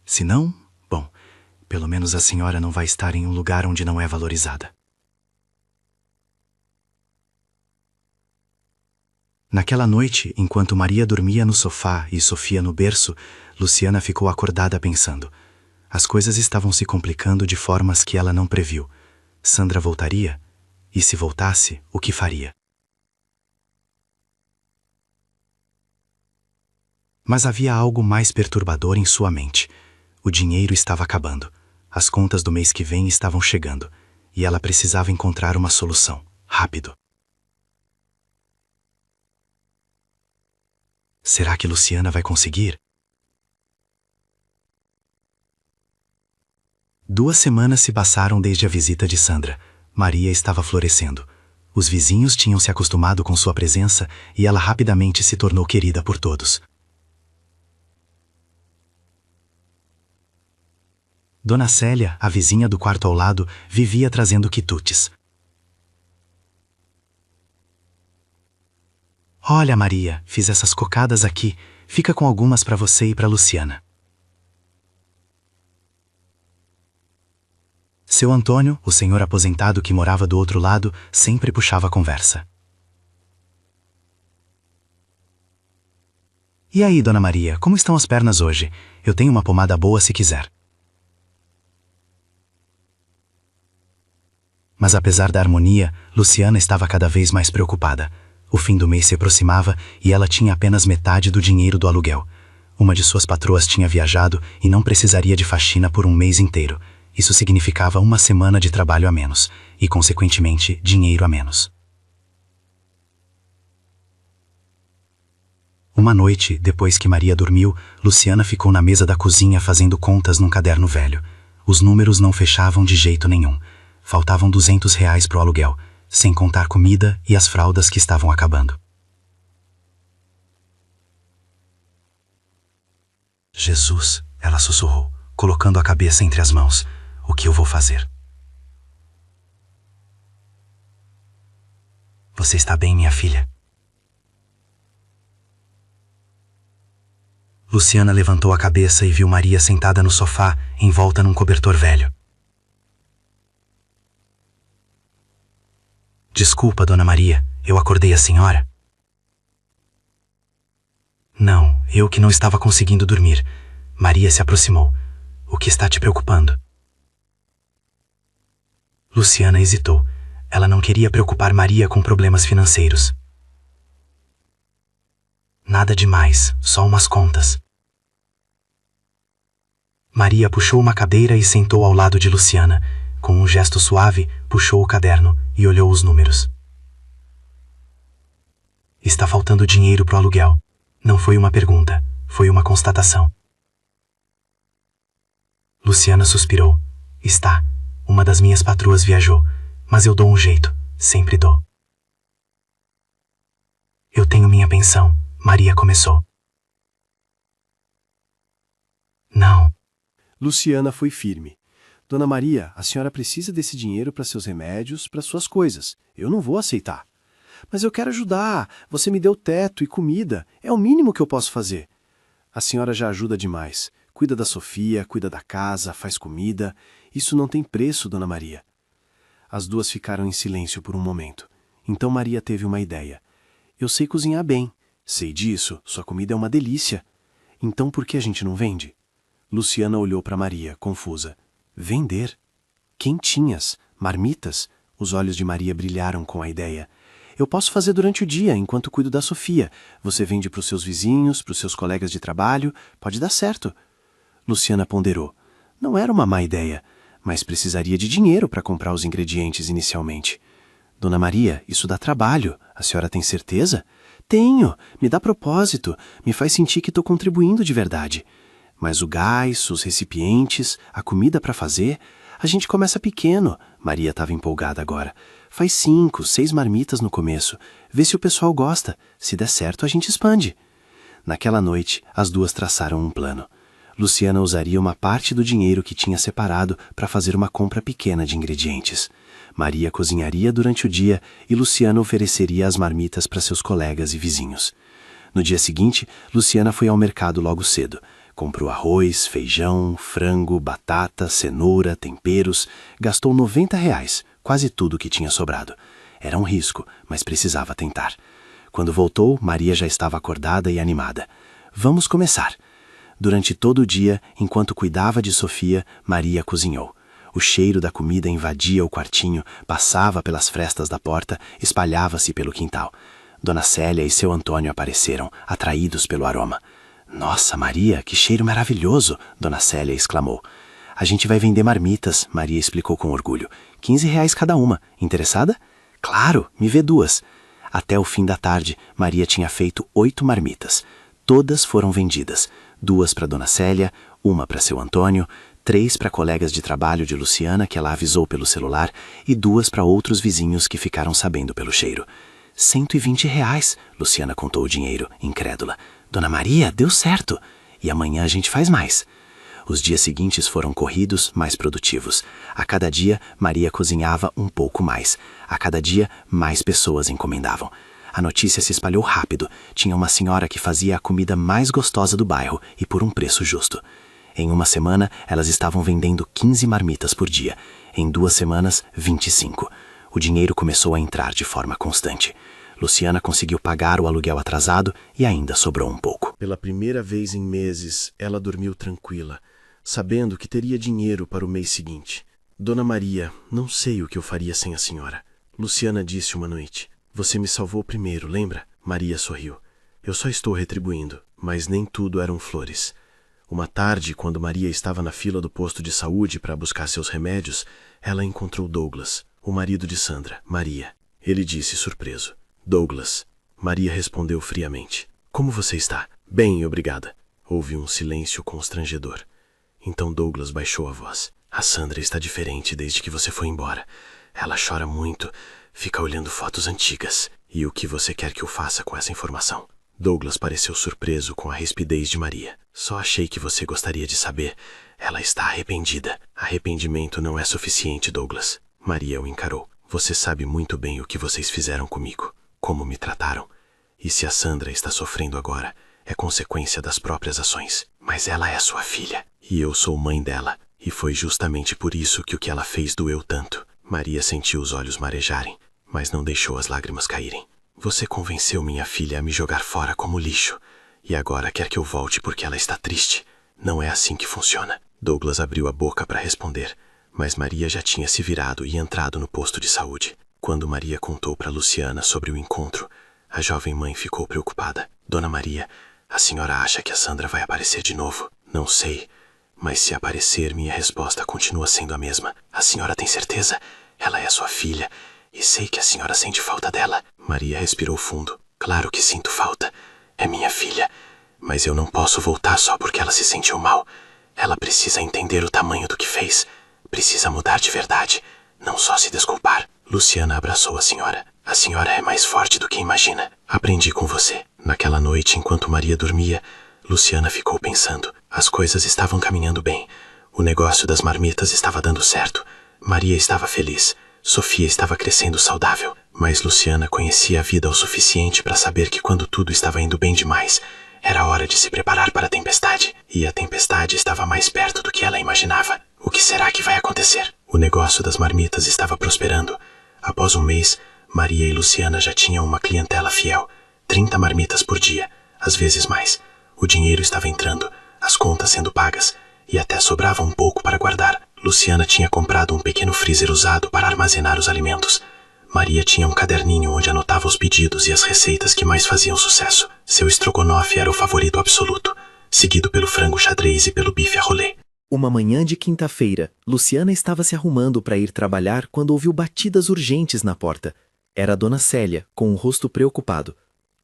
Se não, bom, pelo menos a senhora não vai estar em um lugar onde não é valorizada. Naquela noite, enquanto Maria dormia no sofá e Sofia no berço, Luciana ficou acordada pensando. As coisas estavam se complicando de formas que ela não previu. Sandra voltaria? E se voltasse, o que faria? Mas havia algo mais perturbador em sua mente. O dinheiro estava acabando. As contas do mês que vem estavam chegando. E ela precisava encontrar uma solução. Rápido. Será que Luciana vai conseguir? 2 semanas se passaram desde a visita de Sandra. Maria estava florescendo. Os vizinhos tinham se acostumado com sua presença e ela rapidamente se tornou querida por todos. Dona Célia, a vizinha do quarto ao lado, vivia trazendo quitutes. Olha, Maria, fiz essas cocadas aqui. Fica com algumas para você e para Luciana. Seu Antônio, o senhor aposentado que morava do outro lado, sempre puxava a conversa. E aí, Dona Maria, como estão as pernas hoje? Eu tenho uma pomada boa se quiser. Mas apesar da harmonia, Luciana estava cada vez mais preocupada. O fim do mês se aproximava e ela tinha apenas metade do dinheiro do aluguel. Uma de suas patroas tinha viajado e não precisaria de faxina por um mês inteiro. Isso significava 1 semana de trabalho a menos e, consequentemente, dinheiro a menos. Uma noite, depois que Maria dormiu, Luciana ficou na mesa da cozinha fazendo contas num caderno velho. Os números não fechavam de jeito nenhum. Faltavam R$ 200 pro aluguel, sem contar comida e as fraldas que estavam acabando. Jesus, ela sussurrou, colocando a cabeça entre as mãos. O que eu vou fazer? Você está bem, minha filha? Luciana levantou a cabeça e viu Maria sentada no sofá, envolta num cobertor velho. Desculpa, Dona Maria, eu acordei a senhora? Não, eu que não estava conseguindo dormir. Maria se aproximou. O que está te preocupando? Luciana hesitou. Ela não queria preocupar Maria com problemas financeiros. Nada demais, só umas contas. Maria puxou uma cadeira e sentou ao lado de Luciana. Com um gesto suave, puxou o caderno e olhou os números. Está faltando dinheiro pro aluguel. Não foi uma pergunta, foi uma constatação. Luciana suspirou. Está. Uma das minhas patroas viajou, mas eu dou um jeito, sempre dou. Eu tenho minha pensão, Maria começou. Não. Luciana foi firme. Dona Maria, a senhora precisa desse dinheiro para seus remédios, para suas coisas. Eu não vou aceitar. Mas eu quero ajudar. Você me deu teto e comida. É o mínimo que eu posso fazer. A senhora já ajuda demais. Cuida da Sofia, cuida da casa, faz comida. Isso não tem preço, Dona Maria. As duas ficaram em silêncio por um momento. Então Maria teve uma ideia. Eu sei cozinhar bem. Sei disso, sua comida é uma delícia. Então por que a gente não vende? Luciana olhou para Maria, confusa. Vender? Quentinhas, marmitas? Os olhos de Maria brilharam com a ideia. Eu posso fazer durante o dia, enquanto cuido da Sofia. Você vende para os seus vizinhos, para os seus colegas de trabalho. Pode dar certo. Luciana ponderou. Não era uma má ideia, mas precisaria de dinheiro para comprar os ingredientes inicialmente. Dona Maria, isso dá trabalho. A senhora tem certeza? Tenho. Me dá propósito. Me faz sentir que estou contribuindo de verdade. Mas o gás, os recipientes, a comida para fazer... A gente começa pequeno. Maria estava empolgada agora. Faz 5, 6 marmitas no começo. Vê se o pessoal gosta. Se der certo, a gente expande. Naquela noite, as duas traçaram um plano. Luciana usaria uma parte do dinheiro que tinha separado para fazer uma compra pequena de ingredientes. Maria cozinharia durante o dia e Luciana ofereceria as marmitas para seus colegas e vizinhos. No dia seguinte, Luciana foi ao mercado logo cedo. Comprou arroz, feijão, frango, batata, cenoura, temperos. Gastou R$90, quase tudo que tinha sobrado. Era um risco, mas precisava tentar. Quando voltou, Maria já estava acordada e animada. Vamos começar. Durante todo o dia, enquanto cuidava de Sofia, Maria cozinhou. O cheiro da comida invadia o quartinho, passava pelas frestas da porta, espalhava-se pelo quintal. Dona Célia e seu Antônio apareceram, atraídos pelo aroma. Nossa, Maria, que cheiro maravilhoso! Dona Célia exclamou. A gente vai vender marmitas, Maria explicou com orgulho. R$15 cada uma. Interessada? Claro, me vê 2. Até o fim da tarde, Maria tinha feito 8 marmitas. Todas foram vendidas. 2 para Dona Célia, 1 para seu Antônio, 3 para colegas de trabalho de Luciana, que ela avisou pelo celular, e 2 para outros vizinhos que ficaram sabendo pelo cheiro. R$120, Luciana contou o dinheiro, incrédula. Dona Maria, deu certo. E amanhã a gente faz mais. Os dias seguintes foram corridos, mais produtivos. A cada dia, Maria cozinhava um pouco mais. A cada dia, mais pessoas encomendavam. A notícia se espalhou rápido. Tinha uma senhora que fazia a comida mais gostosa do bairro e por um preço justo. Em uma semana, elas estavam vendendo 15 marmitas por dia. Em 2 semanas, 25. O dinheiro começou a entrar de forma constante. Luciana conseguiu pagar o aluguel atrasado e ainda sobrou um pouco. Pela primeira vez em meses, ela dormiu tranquila, sabendo que teria dinheiro para o mês seguinte. Dona Maria, não sei o que eu faria sem a senhora. Luciana disse uma noite. Você me salvou primeiro, lembra? Maria sorriu. Eu só estou retribuindo, mas nem tudo eram flores. Uma tarde, quando Maria estava na fila do posto de saúde para buscar seus remédios, ela encontrou Douglas, o marido de Sandra, Maria. Ele disse surpreso. Douglas. Maria respondeu friamente. Como você está? Bem, obrigada. Houve um silêncio constrangedor. Então Douglas baixou a voz. A Sandra está diferente desde que você foi embora. Ela chora muito, fica olhando fotos antigas. E o que você quer que eu faça com essa informação? Douglas pareceu surpreso com a rispidez de Maria. Só achei que você gostaria de saber. Ela está arrependida. Arrependimento não é suficiente, Douglas. Maria o encarou. Você sabe muito bem o que vocês fizeram comigo. Como me trataram. E se a Sandra está sofrendo agora, é consequência das próprias ações. Mas ela é sua filha. E eu sou mãe dela. E foi justamente por isso que o que ela fez doeu tanto. Maria sentiu os olhos marejarem, mas não deixou as lágrimas caírem. Você convenceu minha filha a me jogar fora como lixo. E agora quer que eu volte porque ela está triste. Não é assim que funciona. Douglas abriu a boca para responder, mas Maria já tinha se virado e entrado no posto de saúde. Quando Maria contou para Luciana sobre o encontro, a jovem mãe ficou preocupada. Dona Maria, a senhora acha que a Sandra vai aparecer de novo? Não sei, mas se aparecer, minha resposta continua sendo a mesma. A senhora tem certeza? Ela é sua filha, e sei que a senhora sente falta dela. Maria respirou fundo. Claro que sinto falta. É minha filha, mas eu não posso voltar só porque ela se sentiu mal. Ela precisa entender o tamanho do que fez. Precisa mudar de verdade, não só se desculpar. Luciana abraçou a senhora. A senhora é mais forte do que imagina. Aprendi com você. Naquela noite, enquanto Maria dormia, Luciana ficou pensando. As coisas estavam caminhando bem. O negócio das marmitas estava dando certo. Maria estava feliz. Sofia estava crescendo saudável. Mas Luciana conhecia a vida o suficiente para saber que quando tudo estava indo bem demais, era hora de se preparar para a tempestade. E a tempestade estava mais perto do que ela imaginava. O que será que vai acontecer? O negócio das marmitas estava prosperando. Após um mês, Maria e Luciana já tinham uma clientela fiel. 30 marmitas por dia, às vezes mais. O dinheiro estava entrando, as contas sendo pagas, e até sobrava um pouco para guardar. Luciana tinha comprado um pequeno freezer usado para armazenar os alimentos. Maria tinha um caderninho onde anotava os pedidos e as receitas que mais faziam sucesso. Seu estrogonofe era o favorito absoluto, seguido pelo frango xadrez e pelo bife à rolê. Uma manhã de quinta-feira, Luciana estava se arrumando para ir trabalhar quando ouviu batidas urgentes na porta. Era a dona Célia, com o rosto preocupado.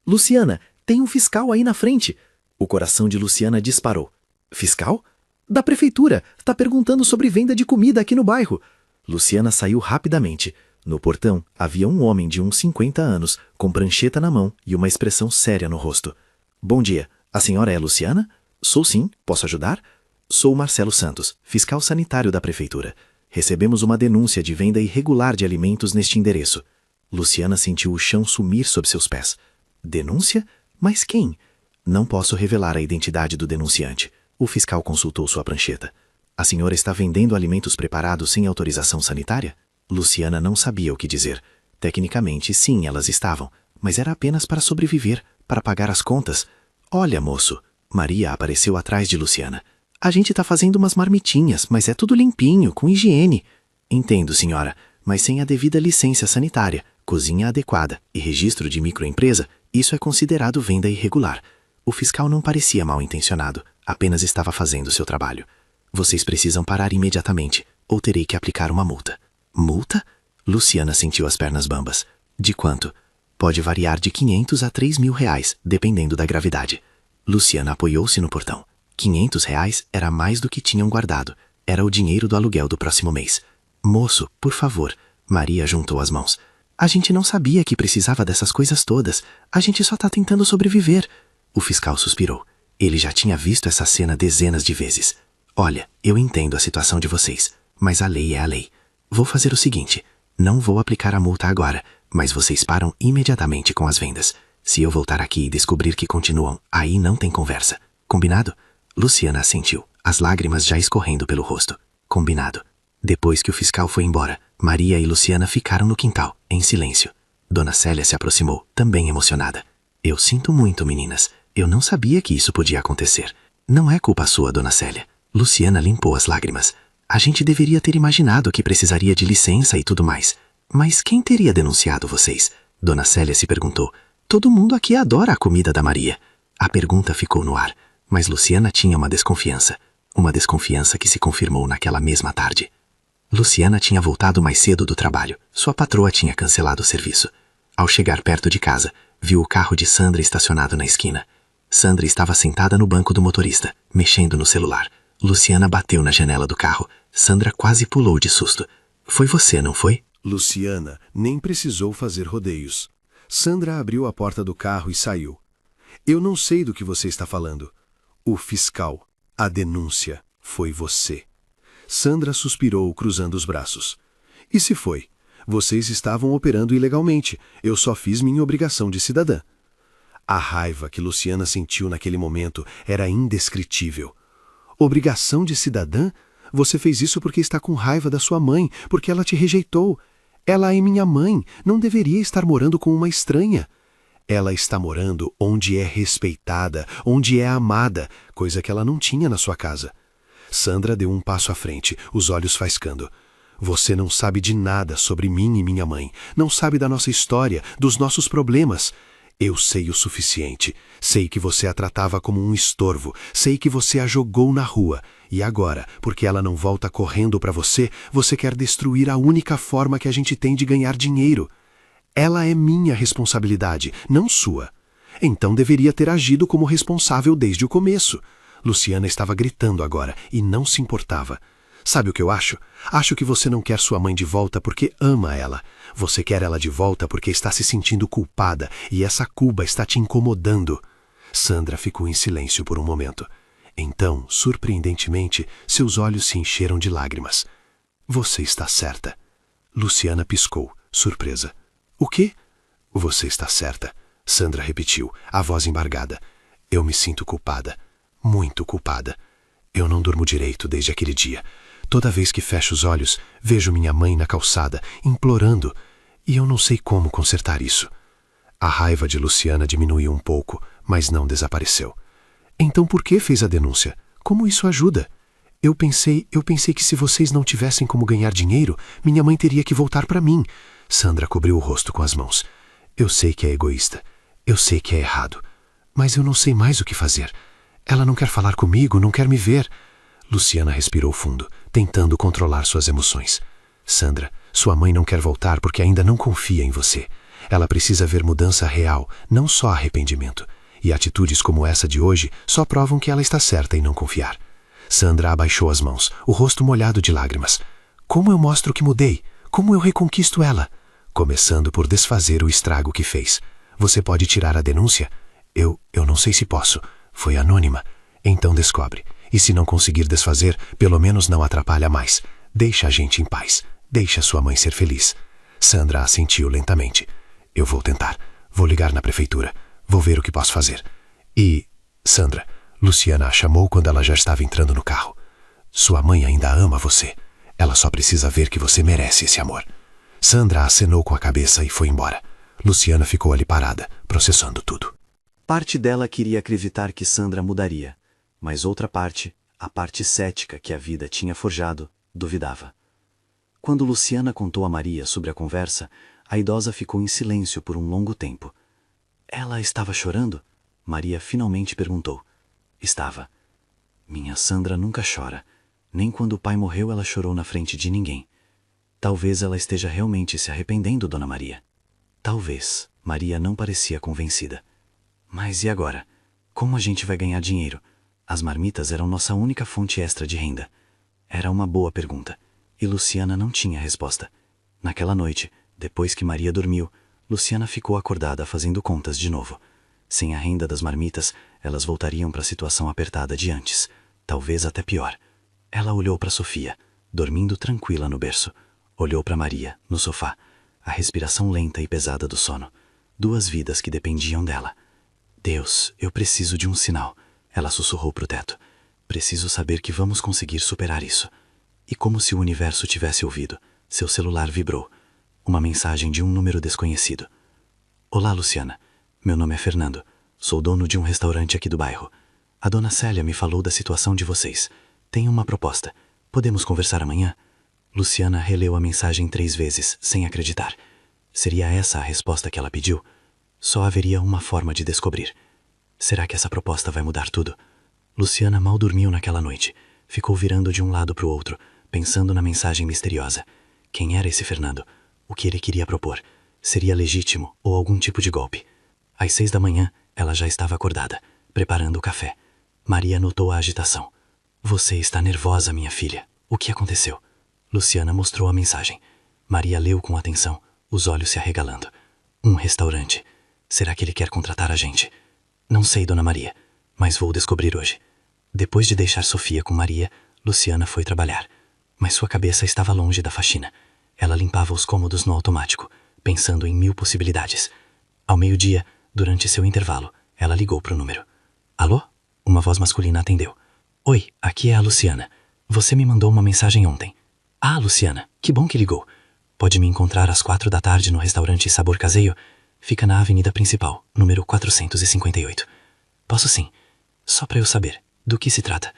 Luciana, tem um fiscal aí na frente. O coração de Luciana disparou. Fiscal? Da prefeitura. Tá perguntando sobre venda de comida aqui no bairro. Luciana saiu rapidamente. No portão, havia um homem de uns 50 anos, com prancheta na mão e uma expressão séria no rosto. Bom dia. A senhora é Luciana? Sou sim. Posso ajudar? Sou Marcelo Santos, fiscal sanitário da prefeitura. Recebemos uma denúncia de venda irregular de alimentos neste endereço. Luciana sentiu o chão sumir sob seus pés. Denúncia? Mas quem? Não posso revelar a identidade do denunciante. O fiscal consultou sua prancheta. A senhora está vendendo alimentos preparados sem autorização sanitária? Luciana não sabia o que dizer. Tecnicamente, sim, elas estavam, mas era apenas para sobreviver, para pagar as contas. Olha, moço. Maria apareceu atrás de Luciana. A gente está fazendo umas marmitinhas, mas é tudo limpinho, com higiene. Entendo, senhora, mas sem a devida licença sanitária, cozinha adequada e registro de microempresa, isso é considerado venda irregular. O fiscal não parecia mal intencionado, apenas estava fazendo seu trabalho. Vocês precisam parar imediatamente, ou terei que aplicar uma multa. Multa? Luciana sentiu as pernas bambas. De quanto? Pode variar de 500 a 3.000 reais, dependendo da gravidade. Luciana apoiou-se no portão. 500 reais era mais do que tinham guardado. Era o dinheiro do aluguel do próximo mês. Moço, por favor. Maria juntou as mãos. A gente não sabia que precisava dessas coisas todas. A gente só está tentando sobreviver. O fiscal suspirou. Ele já tinha visto essa cena dezenas de vezes. Olha, eu entendo a situação de vocês, mas a lei é a lei. Vou fazer o seguinte, não vou aplicar a multa agora, mas vocês param imediatamente com as vendas. Se eu voltar aqui e descobrir que continuam, aí não tem conversa. Combinado? Luciana assentiu, as lágrimas já escorrendo pelo rosto. Combinado. Depois que o fiscal foi embora, Maria e Luciana ficaram no quintal, em silêncio. Dona Célia se aproximou, também emocionada. Eu sinto muito, meninas. Eu não sabia que isso podia acontecer. Não é culpa sua, Dona Célia. Luciana limpou as lágrimas. A gente deveria ter imaginado que precisaria de licença e tudo mais. Mas quem teria denunciado vocês? Dona Célia se perguntou. Todo mundo aqui adora a comida da Maria. A pergunta ficou no ar, mas Luciana tinha uma desconfiança. Uma desconfiança que se confirmou naquela mesma tarde. Luciana tinha voltado mais cedo do trabalho. Sua patroa tinha cancelado o serviço. Ao chegar perto de casa, viu o carro de Sandra estacionado na esquina. Sandra estava sentada no banco do motorista, mexendo no celular. Luciana bateu na janela do carro. Sandra quase pulou de susto. Foi você, não foi? Luciana nem precisou fazer rodeios. Sandra abriu a porta do carro e saiu. Eu não sei do que você está falando. O fiscal, a denúncia, foi você. Sandra suspirou, cruzando os braços. E se foi? Vocês estavam operando ilegalmente. Eu só fiz minha obrigação de cidadã. A raiva que Luciana sentiu naquele momento era indescritível. Obrigação de cidadã? Você fez isso porque está com raiva da sua mãe, porque ela te rejeitou. Ela é minha mãe, não deveria estar morando com uma estranha. Ela está morando onde é respeitada, onde é amada, coisa que ela não tinha na sua casa. Sandra deu um passo à frente, os olhos faiscando. Você não sabe de nada sobre mim e minha mãe, não sabe da nossa história, dos nossos problemas. Eu sei o suficiente. Sei que você a tratava como um estorvo. Sei que você a jogou na rua. E agora, porque ela não volta correndo para você, você quer destruir a única forma que a gente tem de ganhar dinheiro. Ela é minha responsabilidade, não sua. Então deveria ter agido como responsável desde o começo. Luciana estava gritando agora e não se importava. Sabe o que eu acho? Acho que você não quer sua mãe de volta porque ama ela. Você quer ela de volta porque está se sentindo culpada e essa culpa está te incomodando. Sandra ficou em silêncio por um momento. Então, surpreendentemente, seus olhos se encheram de lágrimas. Você está certa. Luciana piscou, surpresa. O quê? Você está certa. Sandra repetiu, a voz embargada. Eu me sinto culpada. Muito culpada. Eu não durmo direito desde aquele dia. Toda vez que fecho os olhos, vejo minha mãe na calçada, implorando, e eu não sei como consertar isso. A raiva de Luciana diminuiu um pouco, mas não desapareceu. Então por que fez a denúncia? Como isso ajuda? Eu pensei que se vocês não tivessem como ganhar dinheiro, minha mãe teria que voltar para mim. Sandra cobriu o rosto com as mãos. Eu sei que é egoísta. Eu sei que é errado. Mas eu não sei mais o que fazer. Ela não quer falar comigo, não quer me ver. Luciana respirou fundo, tentando controlar suas emoções. Sandra, sua mãe não quer voltar porque ainda não confia em você. Ela precisa ver mudança real, não só arrependimento. E atitudes como essa de hoje só provam que ela está certa em não confiar. Sandra abaixou as mãos, o rosto molhado de lágrimas. Como eu mostro que mudei? Como eu reconquisto ela? Começando por desfazer o estrago que fez. Você pode tirar a denúncia? Eu não sei se posso. Foi anônima. Então descobre. E se não conseguir desfazer, pelo menos não atrapalha mais. Deixa a gente em paz. Deixa sua mãe ser feliz. Sandra assentiu lentamente. Eu vou tentar. Vou ligar na prefeitura. Vou ver o que posso fazer. E... Sandra, Luciana a chamou quando ela já estava entrando no carro. Sua mãe ainda ama você. Ela só precisa ver que você merece esse amor. Sandra acenou com a cabeça e foi embora. Luciana ficou ali parada, processando tudo. Parte dela queria acreditar que Sandra mudaria, mas outra parte, a parte cética que a vida tinha forjado, duvidava. Quando Luciana contou a Maria sobre a conversa, a idosa ficou em silêncio por um longo tempo. Ela estava chorando? Maria finalmente perguntou. Estava. Minha Sandra nunca chora. Nem quando o pai morreu ela chorou na frente de ninguém. Talvez ela esteja realmente se arrependendo, Dona Maria. Talvez. Maria não parecia convencida. Mas e agora? Como a gente vai ganhar dinheiro? As marmitas eram nossa única fonte extra de renda. Era uma boa pergunta. E Luciana não tinha resposta. Naquela noite, depois que Maria dormiu, Luciana ficou acordada fazendo contas de novo. Sem a renda das marmitas, elas voltariam para a situação apertada de antes. Talvez até pior. Ela olhou para Sofia, dormindo tranquila no berço. Olhou para Maria, no sofá, a respiração lenta e pesada do sono. Duas vidas que dependiam dela. Deus, eu preciso de um sinal. Ela sussurrou para o teto. Preciso saber que vamos conseguir superar isso. E como se o universo tivesse ouvido, seu celular vibrou. Uma mensagem de um número desconhecido. Olá, Luciana. Meu nome é Fernando. Sou dono de um restaurante aqui do bairro. A dona Célia me falou da situação de vocês. Tenho uma proposta. Podemos conversar amanhã? Luciana releu a mensagem 3 vezes, sem acreditar. Seria essa a resposta que ela pediu? Só haveria uma forma de descobrir. Será que essa proposta vai mudar tudo? Luciana mal dormiu naquela noite. Ficou virando de um lado para o outro, pensando na mensagem misteriosa. Quem era esse Fernando? O que ele queria propor? Seria legítimo ou algum tipo de golpe? Às 6 da manhã, ela já estava acordada, preparando o café. Maria notou a agitação. Você está nervosa, minha filha. O que aconteceu? Luciana mostrou a mensagem. Maria leu com atenção, os olhos se arregalando. Um restaurante. Será que ele quer contratar a gente? Não sei, Dona Maria, mas vou descobrir hoje. Depois de deixar Sofia com Maria, Luciana foi trabalhar. Mas sua cabeça estava longe da faxina. Ela limpava os cômodos no automático, pensando em 1000 possibilidades. Ao meio-dia, durante seu intervalo, ela ligou para o número. Alô? Uma voz masculina atendeu. Oi, aqui é a Luciana. Você me mandou uma mensagem ontem. Ah, Luciana, que bom que ligou. Pode me encontrar às 4 da tarde no restaurante Sabor Caseio? Fica na avenida principal, número 458. Posso sim. Só para eu saber, do que se trata?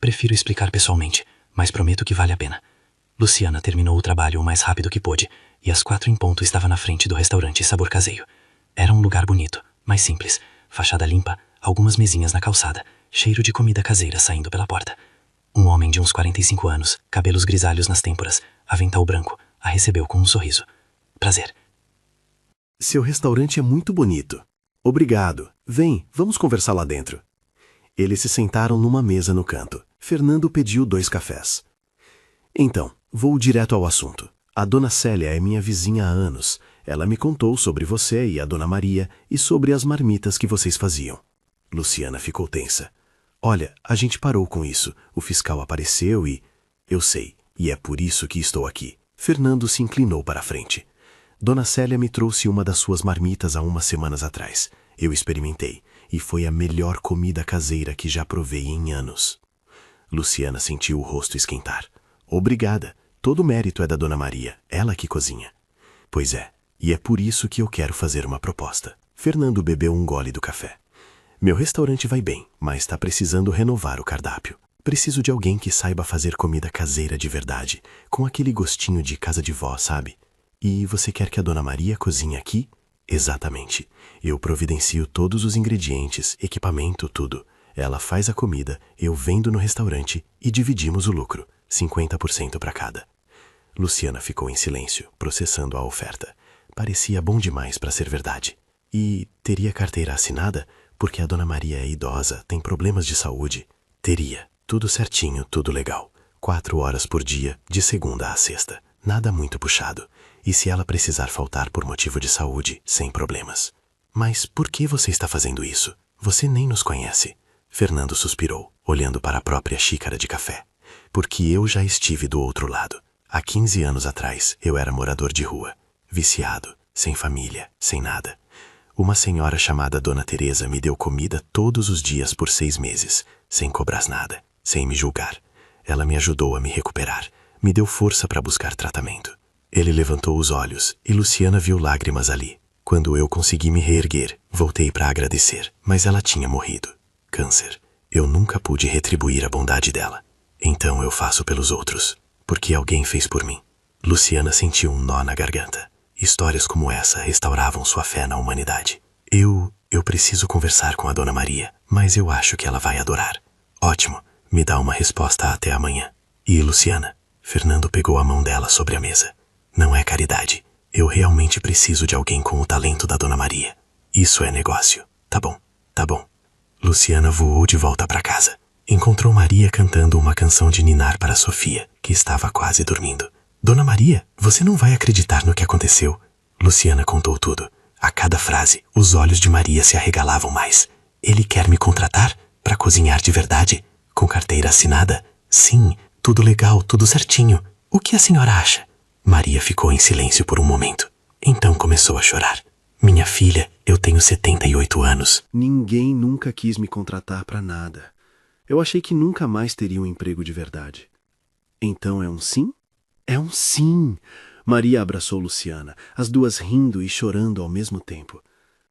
Prefiro explicar pessoalmente, mas prometo que vale a pena. Luciana terminou o trabalho o mais rápido que pôde, e às 4 em ponto estava na frente do restaurante Sabor Caseio. Era um lugar bonito, mas simples, fachada limpa, algumas mesinhas na calçada, cheiro de comida caseira saindo pela porta. Um homem de uns 45 anos, cabelos grisalhos nas têmporas, avental branco, a recebeu com um sorriso. Prazer. Seu restaurante é muito bonito. Obrigado. Vem, vamos conversar lá dentro. Eles se sentaram numa mesa no canto. Fernando pediu 2 cafés. Então, vou direto ao assunto. A dona Célia é minha vizinha há anos. Ela me contou sobre você e a dona Maria e sobre as marmitas que vocês faziam. Luciana ficou tensa. Olha, a gente parou com isso. O fiscal apareceu e... Eu sei, e é por isso que estou aqui. Fernando se inclinou para a frente. Dona Célia me trouxe uma das suas marmitas há umas semanas atrás. Eu experimentei, e foi a melhor comida caseira que já provei em anos. Luciana sentiu o rosto esquentar. Obrigada. Todo o mérito é da dona Maria, ela que cozinha. Pois é, E é por isso que eu quero fazer uma proposta. Fernando bebeu um gole do café. Meu restaurante vai bem, mas está precisando renovar o cardápio. Preciso de alguém que saiba fazer comida caseira de verdade, com aquele gostinho de casa de vó, sabe? E você quer que a Dona Maria cozinhe aqui? Exatamente. Eu providencio todos os ingredientes, equipamento, tudo. Ela faz a comida, eu vendo no restaurante e dividimos o lucro, 50% para cada. Luciana ficou em silêncio, processando a oferta. Parecia bom demais para ser verdade. E teria carteira assinada? Porque a Dona Maria é idosa, tem problemas de saúde. Teria. Tudo certinho, tudo legal. 4 horas por dia, de segunda a sexta. Nada muito puxado. E se ela precisar faltar por motivo de saúde, sem problemas. Mas por que você está fazendo isso? Você nem nos conhece. Fernando suspirou, olhando para a própria xícara de café. Porque eu já estive do outro lado. Há 15 anos atrás, eu era morador de rua. Viciado, sem família, sem nada. Uma senhora chamada Dona Teresa me deu comida todos os dias por 6 meses, sem cobrar nada, sem me julgar. Ela me ajudou a me recuperar, me deu força para buscar tratamento. Ele levantou os olhos e Luciana viu lágrimas ali. Quando eu consegui me reerguer, voltei para agradecer, mas ela tinha morrido. Câncer. Eu nunca pude retribuir a bondade dela. Então eu faço pelos outros, porque alguém fez por mim. Luciana sentiu um nó na garganta. Histórias como essa restauravam sua fé na humanidade. Eu preciso conversar com a Dona Maria, mas eu acho que ela vai adorar. Ótimo, me dá uma resposta até amanhã. E Luciana? Fernando pegou a mão dela sobre a mesa. Não é caridade. Eu realmente preciso de alguém com o talento da Dona Maria. Isso é negócio. Tá bom, tá bom. Luciana voou de volta para casa. Encontrou Maria cantando uma canção de ninar para Sofia, que estava quase dormindo. Dona Maria, você não vai acreditar no que aconteceu. Luciana contou tudo. A cada frase, os olhos de Maria se arregalavam mais. Ele quer me contratar? Para cozinhar de verdade? Com carteira assinada? Sim, tudo legal, tudo certinho. O que a senhora acha? Maria ficou em silêncio por um momento. Então começou a chorar. Minha filha, eu tenho 78 anos. Ninguém nunca quis me contratar para nada. Eu achei que nunca mais teria um emprego de verdade. Então é um sim? É um sim! Maria abraçou Luciana, as duas rindo e chorando ao mesmo tempo.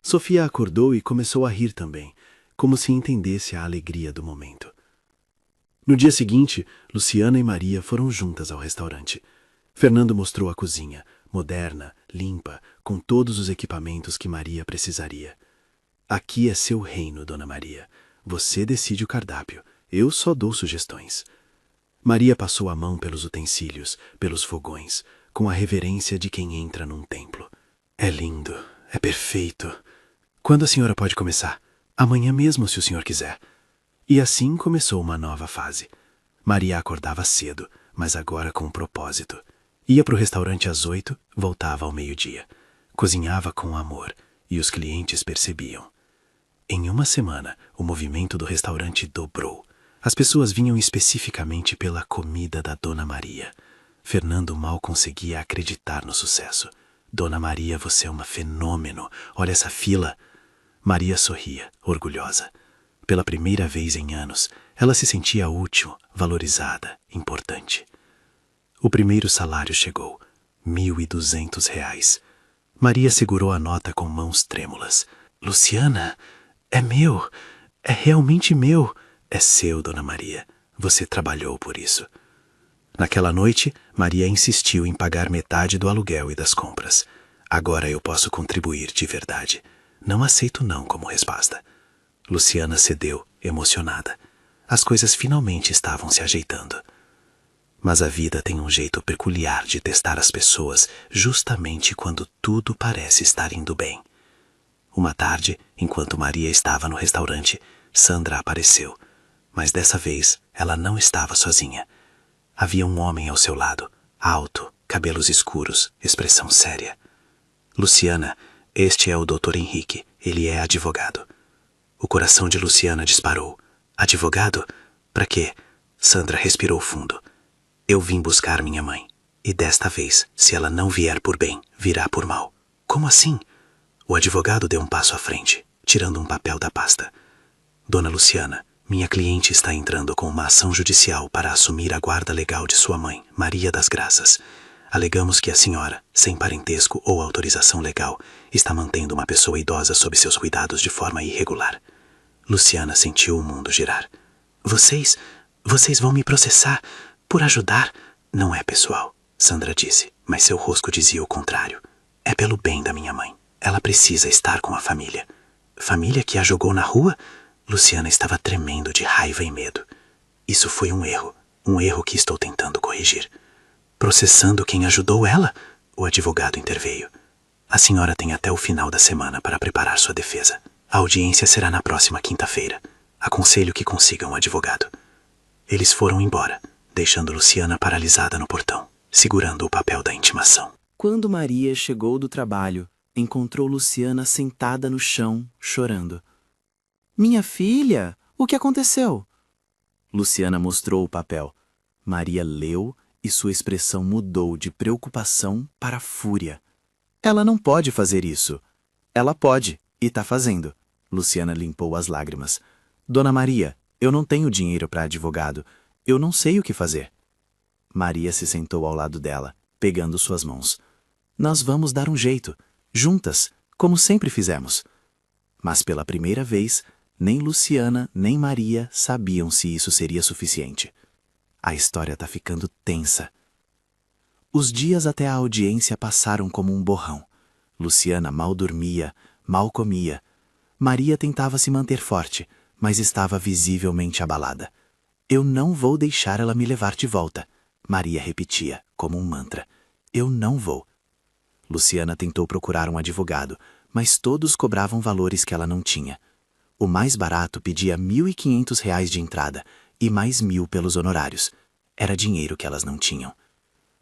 Sofia acordou e começou a rir também, como se entendesse a alegria do momento. No dia seguinte, Luciana e Maria foram juntas ao restaurante. Fernando mostrou a cozinha, moderna, limpa, com todos os equipamentos que Maria precisaria. Aqui é seu reino, Dona Maria. Você decide o cardápio. Eu só dou sugestões. Maria passou a mão pelos utensílios, pelos fogões, com a reverência de quem entra num templo. É lindo, é perfeito. Quando a senhora pode começar? Amanhã mesmo, se o senhor quiser. E assim começou uma nova fase. Maria acordava cedo, mas agora com um propósito. Ia para o restaurante às 8, voltava ao meio-dia. Cozinhava com amor, e os clientes percebiam. Em uma semana, o movimento do restaurante dobrou. As pessoas vinham especificamente pela comida da Dona Maria. Fernando mal conseguia acreditar no sucesso. Dona Maria, você é uma fenômeno. Olha essa fila. Maria sorria, orgulhosa. Pela primeira vez em anos, ela se sentia útil, valorizada, importante. O primeiro salário chegou, R$ 1.200. Maria segurou a nota com mãos trêmulas. Luciana, é meu, é realmente meu. É seu, Dona Maria. Você trabalhou por isso. Naquela noite, Maria insistiu em pagar metade do aluguel e das compras. Agora eu posso contribuir de verdade. Não aceito não como resposta. Luciana cedeu, emocionada. As coisas finalmente estavam se ajeitando. Mas a vida tem um jeito peculiar de testar as pessoas justamente quando tudo parece estar indo bem. Uma tarde, enquanto Maria estava no restaurante, Sandra apareceu. Mas dessa vez, ela não estava sozinha. Havia um homem ao seu lado, alto, cabelos escuros, expressão séria. Luciana, este é o Dr. Henrique, ele é advogado. O coração de Luciana disparou. Advogado? Para quê? Sandra respirou fundo. Eu vim buscar minha mãe. E desta vez, se ela não vier por bem, virá por mal. Como assim? O advogado deu um passo à frente, tirando um papel da pasta. Dona Luciana, minha cliente está entrando com uma ação judicial para assumir a guarda legal de sua mãe, Maria das Graças. Alegamos que a senhora, sem parentesco ou autorização legal, está mantendo uma pessoa idosa sob seus cuidados de forma irregular. Luciana sentiu o mundo girar. Vocês vão me processar por ajudar? Não é pessoal, Sandra disse, mas seu rosto dizia o contrário. É pelo bem da minha mãe. Ela precisa estar com a família. Família que a jogou na rua? Luciana estava tremendo de raiva e medo. Isso foi um erro que estou tentando corrigir. Processando quem ajudou ela? O advogado interveio. A senhora tem até o final da semana para preparar sua defesa. A audiência será na próxima quinta-feira. Aconselho que consiga um advogado. Eles foram embora, deixando Luciana paralisada no portão, segurando o papel da intimação. Quando Maria chegou do trabalho, encontrou Luciana sentada no chão, chorando. Minha filha, o que aconteceu? Luciana mostrou o papel. Maria leu e sua expressão mudou de preocupação para fúria. Ela não pode fazer isso. Ela pode, e está fazendo. Luciana limpou as lágrimas. Dona Maria, eu não tenho dinheiro para advogado. Eu não sei o que fazer. Maria se sentou ao lado dela, pegando suas mãos. Nós vamos dar um jeito, juntas, como sempre fizemos. Mas pela primeira vez, nem Luciana nem Maria sabiam se isso seria suficiente. A história está ficando tensa. Os dias até a audiência passaram como um borrão. Luciana mal dormia, mal comia. Maria tentava se manter forte, mas estava visivelmente abalada. Eu não vou deixar ela me levar de volta, Maria repetia, como um mantra. Eu não vou. Luciana tentou procurar um advogado, mas todos cobravam valores que ela não tinha. O mais barato pedia R$ 1.500 de entrada e mais 1.000 pelos honorários. Era dinheiro que elas não tinham.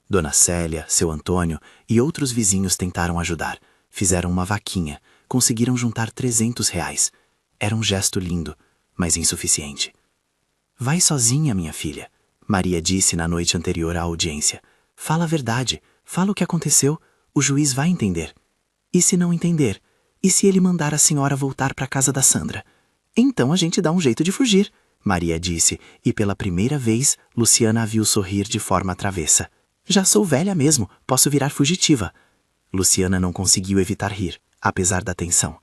Dona Célia, seu Antônio e outros vizinhos tentaram ajudar. Fizeram uma vaquinha, conseguiram juntar R$ 300. Era um gesto lindo, mas insuficiente. Vai sozinha, minha filha, Maria disse na noite anterior à audiência. Fala a verdade, fala o que aconteceu, o juiz vai entender. E se não entender? E se ele mandar a senhora voltar para a casa da Sandra? Então a gente dá um jeito de fugir, Maria disse, e pela primeira vez Luciana a viu sorrir de forma travessa. Já sou velha mesmo, posso virar fugitiva. Luciana não conseguiu evitar rir, apesar da tensão.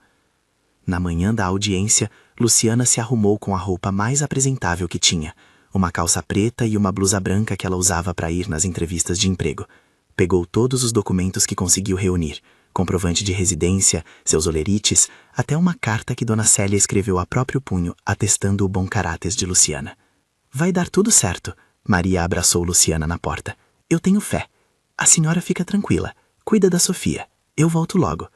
Na manhã da audiência, Luciana se arrumou com a roupa mais apresentável que tinha, uma calça preta e uma blusa branca que ela usava para ir nas entrevistas de emprego. Pegou todos os documentos que conseguiu reunir, comprovante de residência, seus olerites, até uma carta que Dona Célia escreveu a próprio punho, atestando o bom caráter de Luciana. Vai dar tudo certo, Maria abraçou Luciana na porta. Eu tenho fé. A senhora fica tranquila. Cuida da Sofia. Eu volto logo.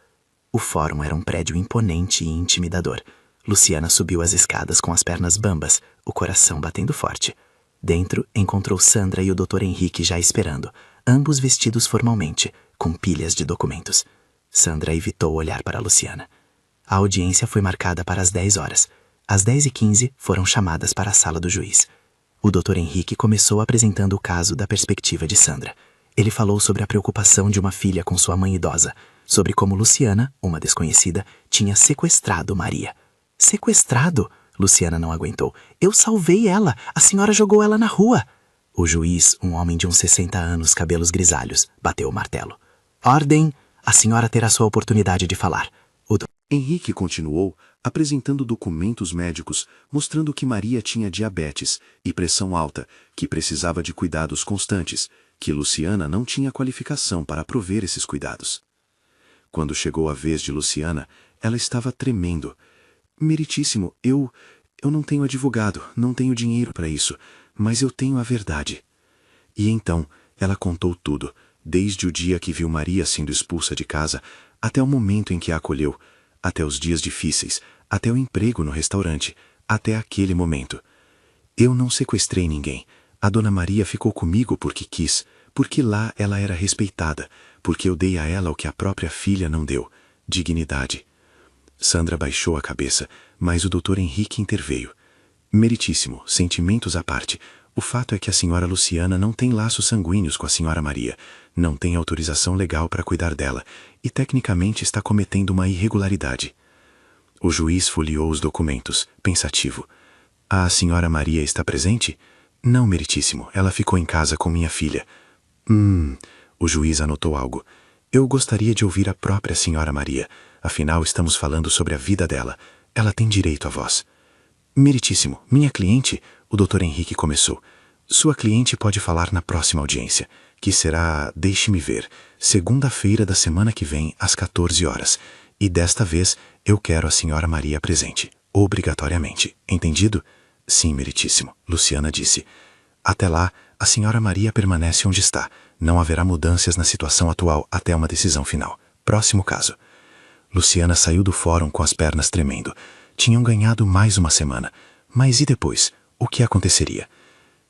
O fórum era um prédio imponente e intimidador. Luciana subiu as escadas com as pernas bambas, o coração batendo forte. Dentro, encontrou Sandra e o Dr. Henrique já esperando, ambos vestidos formalmente, com pilhas de documentos. Sandra evitou olhar para Luciana. A audiência foi marcada para as 10 horas. Às 10h15, foram chamadas para a sala do juiz. O Dr. Henrique começou apresentando o caso da perspectiva de Sandra. Ele falou sobre a preocupação de uma filha com sua mãe idosa, sobre como Luciana, uma desconhecida, tinha sequestrado Maria. Sequestrado? Luciana não aguentou. Eu salvei ela. A senhora jogou ela na rua. O juiz, um homem de uns 60 anos, cabelos grisalhos, bateu o martelo. Ordem! A senhora terá sua oportunidade de falar. Henrique continuou, apresentando documentos médicos, mostrando que Maria tinha diabetes e pressão alta, que precisava de cuidados constantes, que Luciana não tinha qualificação para prover esses cuidados. Quando chegou a vez de Luciana, ela estava tremendo. Meritíssimo, eu não tenho advogado, não tenho dinheiro para isso, mas eu tenho a verdade. E então, ela contou tudo, desde o dia que viu Maria sendo expulsa de casa, até o momento em que a acolheu, até os dias difíceis, até o emprego no restaurante, até aquele momento. Eu não sequestrei ninguém. A Dona Maria ficou comigo porque quis, porque lá ela era respeitada, porque eu dei a ela o que a própria filha não deu, dignidade. Sandra baixou a cabeça, mas o Dr. Henrique interveio. Meritíssimo, sentimentos à parte, o fato é que a senhora Luciana não tem laços sanguíneos com a senhora Maria, não tem autorização legal para cuidar dela e tecnicamente está cometendo uma irregularidade. O juiz folheou os documentos, pensativo. A senhora Maria está presente? Não, meritíssimo, ela ficou em casa com minha filha. O juiz anotou algo. Eu gostaria de ouvir a própria senhora Maria. Afinal, estamos falando sobre a vida dela. Ela tem direito à voz. Meritíssimo, minha cliente, o Dr. Henrique começou. Sua cliente pode falar na próxima audiência, que será, deixe-me ver, segunda-feira da semana que vem, às 14 horas. E desta vez, eu quero a senhora Maria presente, obrigatoriamente. Entendido? Sim, meritíssimo, Luciana disse. Até lá, a senhora Maria permanece onde está. Não haverá mudanças na situação atual até uma decisão final. Próximo caso. Luciana saiu do fórum com as pernas tremendo. Tinham ganhado mais uma semana. Mas e depois? O que aconteceria?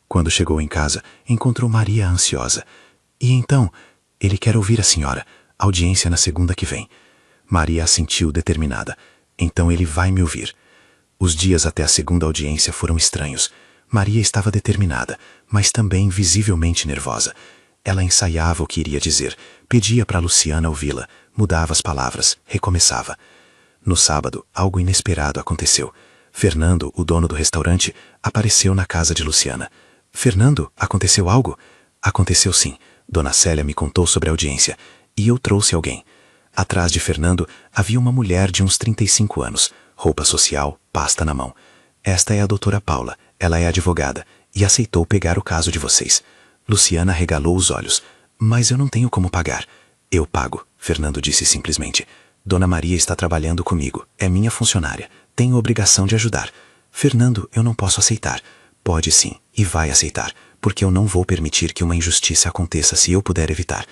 Quando chegou em casa, encontrou Maria ansiosa. E então, ele quer ouvir a senhora. Audiência na segunda que vem. Maria assentiu determinada. Então ele vai me ouvir. Os dias até a segunda audiência foram estranhos. Maria estava determinada, mas também visivelmente nervosa. Ela ensaiava o que iria dizer, pedia para Luciana ouvi-la, mudava as palavras, recomeçava. No sábado, algo inesperado aconteceu. Fernando, o dono do restaurante, apareceu na casa de Luciana. Fernando, aconteceu algo? Aconteceu sim. Dona Célia me contou sobre a audiência. E eu trouxe alguém. Atrás de Fernando havia uma mulher de uns 35 anos, roupa social, pasta na mão. Esta é a doutora Paula, ela é advogada, e aceitou pegar o caso de vocês. Luciana regalou os olhos. Mas eu não tenho como pagar. Eu pago, Fernando disse simplesmente. Dona Maria está trabalhando comigo, é minha funcionária. Tenho obrigação de ajudar. Fernando, eu não posso aceitar. Pode sim, e vai aceitar, porque eu não vou permitir que uma injustiça aconteça se eu puder evitar.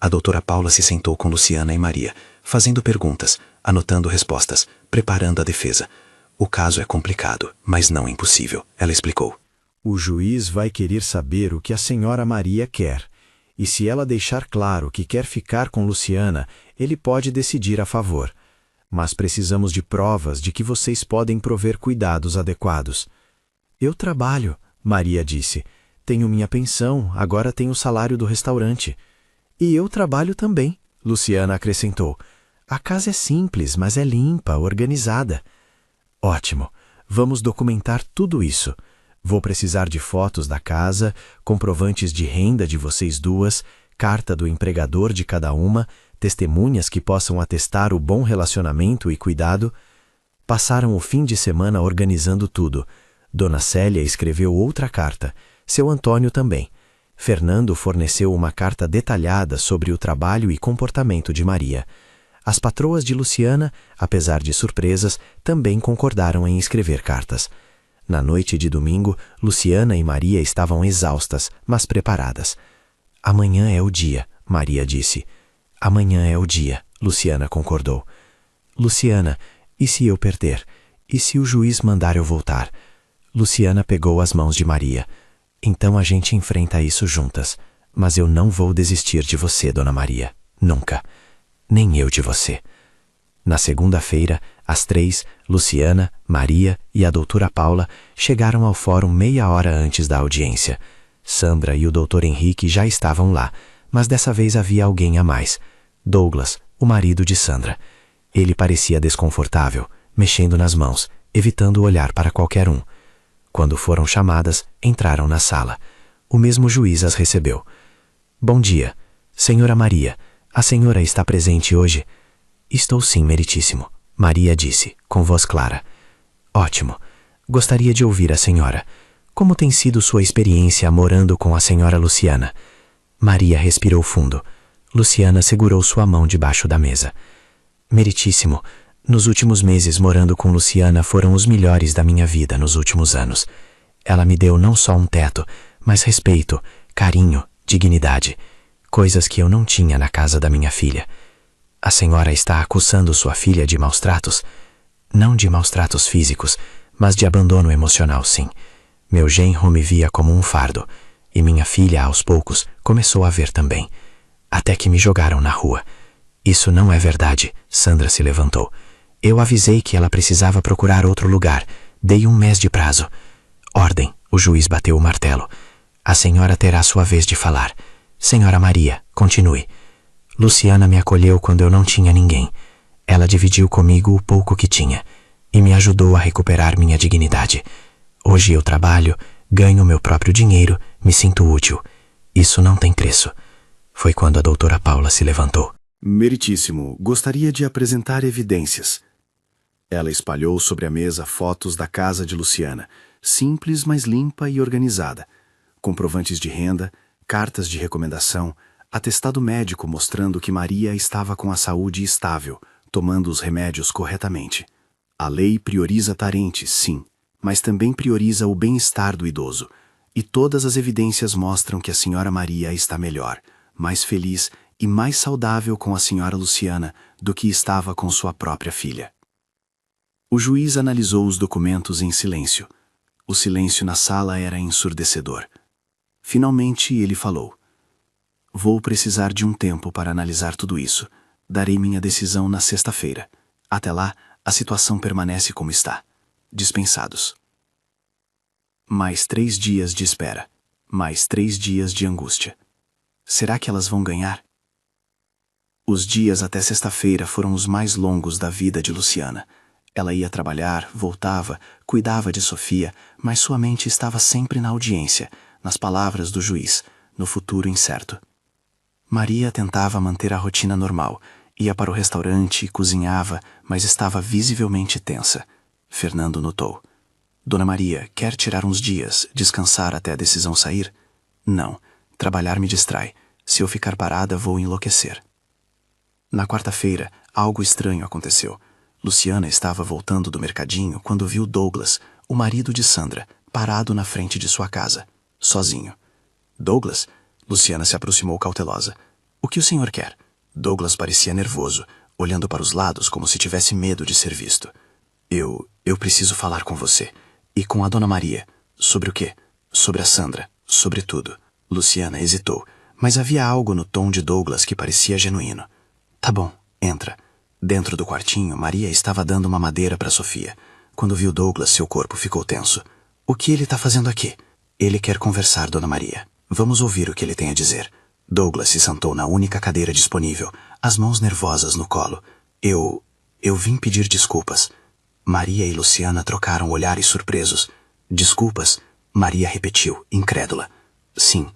A doutora Paula se sentou com Luciana e Maria, fazendo perguntas, anotando respostas, preparando a defesa. O caso é complicado, mas não impossível, ela explicou. O juiz vai querer saber o que a senhora Maria quer. E se ela deixar claro que quer ficar com Luciana, ele pode decidir a favor. Mas precisamos de provas de que vocês podem prover cuidados adequados. Eu trabalho, Maria disse. Tenho minha pensão, agora tenho o salário do restaurante. E eu trabalho também, Luciana acrescentou. A casa é simples, mas é limpa, organizada. Ótimo, vamos documentar tudo isso. Vou precisar de fotos da casa, comprovantes de renda de vocês duas, carta do empregador de cada uma, testemunhas que possam atestar o bom relacionamento e cuidado. Passaram o fim de semana organizando tudo. Dona Célia escreveu outra carta, seu Antônio também. Fernando forneceu uma carta detalhada sobre o trabalho e comportamento de Maria. As patroas de Luciana, apesar de surpresas, também concordaram em escrever cartas. Na noite de domingo, Luciana e Maria estavam exaustas, mas preparadas. Amanhã é o dia, Maria disse. Amanhã é o dia, Luciana concordou. Luciana, e se eu perder? E se o juiz mandar eu voltar? Luciana pegou as mãos de Maria. Então a gente enfrenta isso juntas. Mas eu não vou desistir de você, Dona Maria. Nunca. Nem eu de você. Na segunda-feira, às 3, Luciana, Maria e a doutora Paula chegaram ao fórum meia hora antes da audiência. Sandra e o Dr. Henrique já estavam lá, mas dessa vez havia alguém a mais. Douglas, o marido de Sandra. Ele parecia desconfortável, mexendo nas mãos, evitando olhar para qualquer um. Quando foram chamadas, entraram na sala. O mesmo juiz as recebeu. Bom dia. Senhora Maria, a senhora está presente hoje? Estou sim, meritíssimo, Maria disse, com voz clara. Ótimo. Gostaria de ouvir a senhora. Como tem sido sua experiência morando com a senhora Luciana? Maria respirou fundo. Luciana segurou sua mão debaixo da mesa. Meritíssimo, nos últimos meses morando com Luciana foram os melhores da minha vida nos últimos anos. Ela me deu não só um teto, mas respeito, carinho, dignidade, coisas que eu não tinha na casa da minha filha. A senhora está acusando sua filha de maus tratos? Não de maus tratos físicos, mas de abandono emocional, sim. Meu genro me via como um fardo, e minha filha, aos poucos, começou a ver também. Até que me jogaram na rua. Isso não é verdade, Sandra se levantou. Eu avisei que ela precisava procurar outro lugar. Dei um mês de prazo. Ordem, o juiz bateu o martelo. A senhora terá sua vez de falar. Senhora Maria, continue. Luciana me acolheu quando eu não tinha ninguém. Ela dividiu comigo o pouco que tinha e me ajudou a recuperar minha dignidade. Hoje eu trabalho, ganho meu próprio dinheiro, me sinto útil. Isso não tem preço. Foi quando a doutora Paula se levantou. Meritíssimo, gostaria de apresentar evidências. Ela espalhou sobre a mesa fotos da casa de Luciana, simples, mas limpa e organizada. Comprovantes de renda, cartas de recomendação, atestado médico mostrando que Maria estava com a saúde estável, tomando os remédios corretamente. A lei prioriza parentes, sim, mas também prioriza o bem-estar do idoso. E todas as evidências mostram que a senhora Maria está melhor, mais feliz e mais saudável com a senhora Luciana do que estava com sua própria filha. O juiz analisou os documentos em silêncio. O silêncio na sala era ensurdecedor. Finalmente ele falou: "Vou precisar de um tempo para analisar tudo isso. Darei minha decisão na sexta-feira. Até lá, a situação permanece como está. Dispensados." Mais 3 dias de espera. Mais 3 dias de angústia. Será que elas vão ganhar? Os dias até sexta-feira foram os mais longos da vida de Luciana. Ela ia trabalhar, voltava, cuidava de Sofia, mas sua mente estava sempre na audiência, nas palavras do juiz, no futuro incerto. Maria tentava manter a rotina normal, ia para o restaurante, cozinhava, mas estava visivelmente tensa. Fernando notou. "Dona Maria, quer tirar uns dias, descansar até a decisão sair?" "Não, trabalhar me distrai. Se eu ficar parada, vou enlouquecer." Na quarta-feira, algo estranho aconteceu. Luciana estava voltando do mercadinho quando viu Douglas, o marido de Sandra, parado na frente de sua casa, sozinho. "Douglas?" Luciana se aproximou cautelosa. "O que o senhor quer?" Douglas parecia nervoso, olhando para os lados como se tivesse medo de ser visto. Eu preciso falar com você. E com a Dona Maria. Sobre o quê? Sobre a Sandra. Sobre tudo." Luciana hesitou, mas havia algo no tom de Douglas que parecia genuíno. "Tá bom, entra." Dentro do quartinho, Maria estava dando uma madeira para Sofia. Quando viu Douglas, seu corpo ficou tenso. "O que ele está fazendo aqui?" "Ele quer conversar, Dona Maria. Vamos ouvir o que ele tem a dizer." Douglas se sentou na única cadeira disponível, as mãos nervosas no colo. Eu vim pedir desculpas." Maria e Luciana trocaram olhares surpresos. "Desculpas?" Maria repetiu, incrédula. "Sim,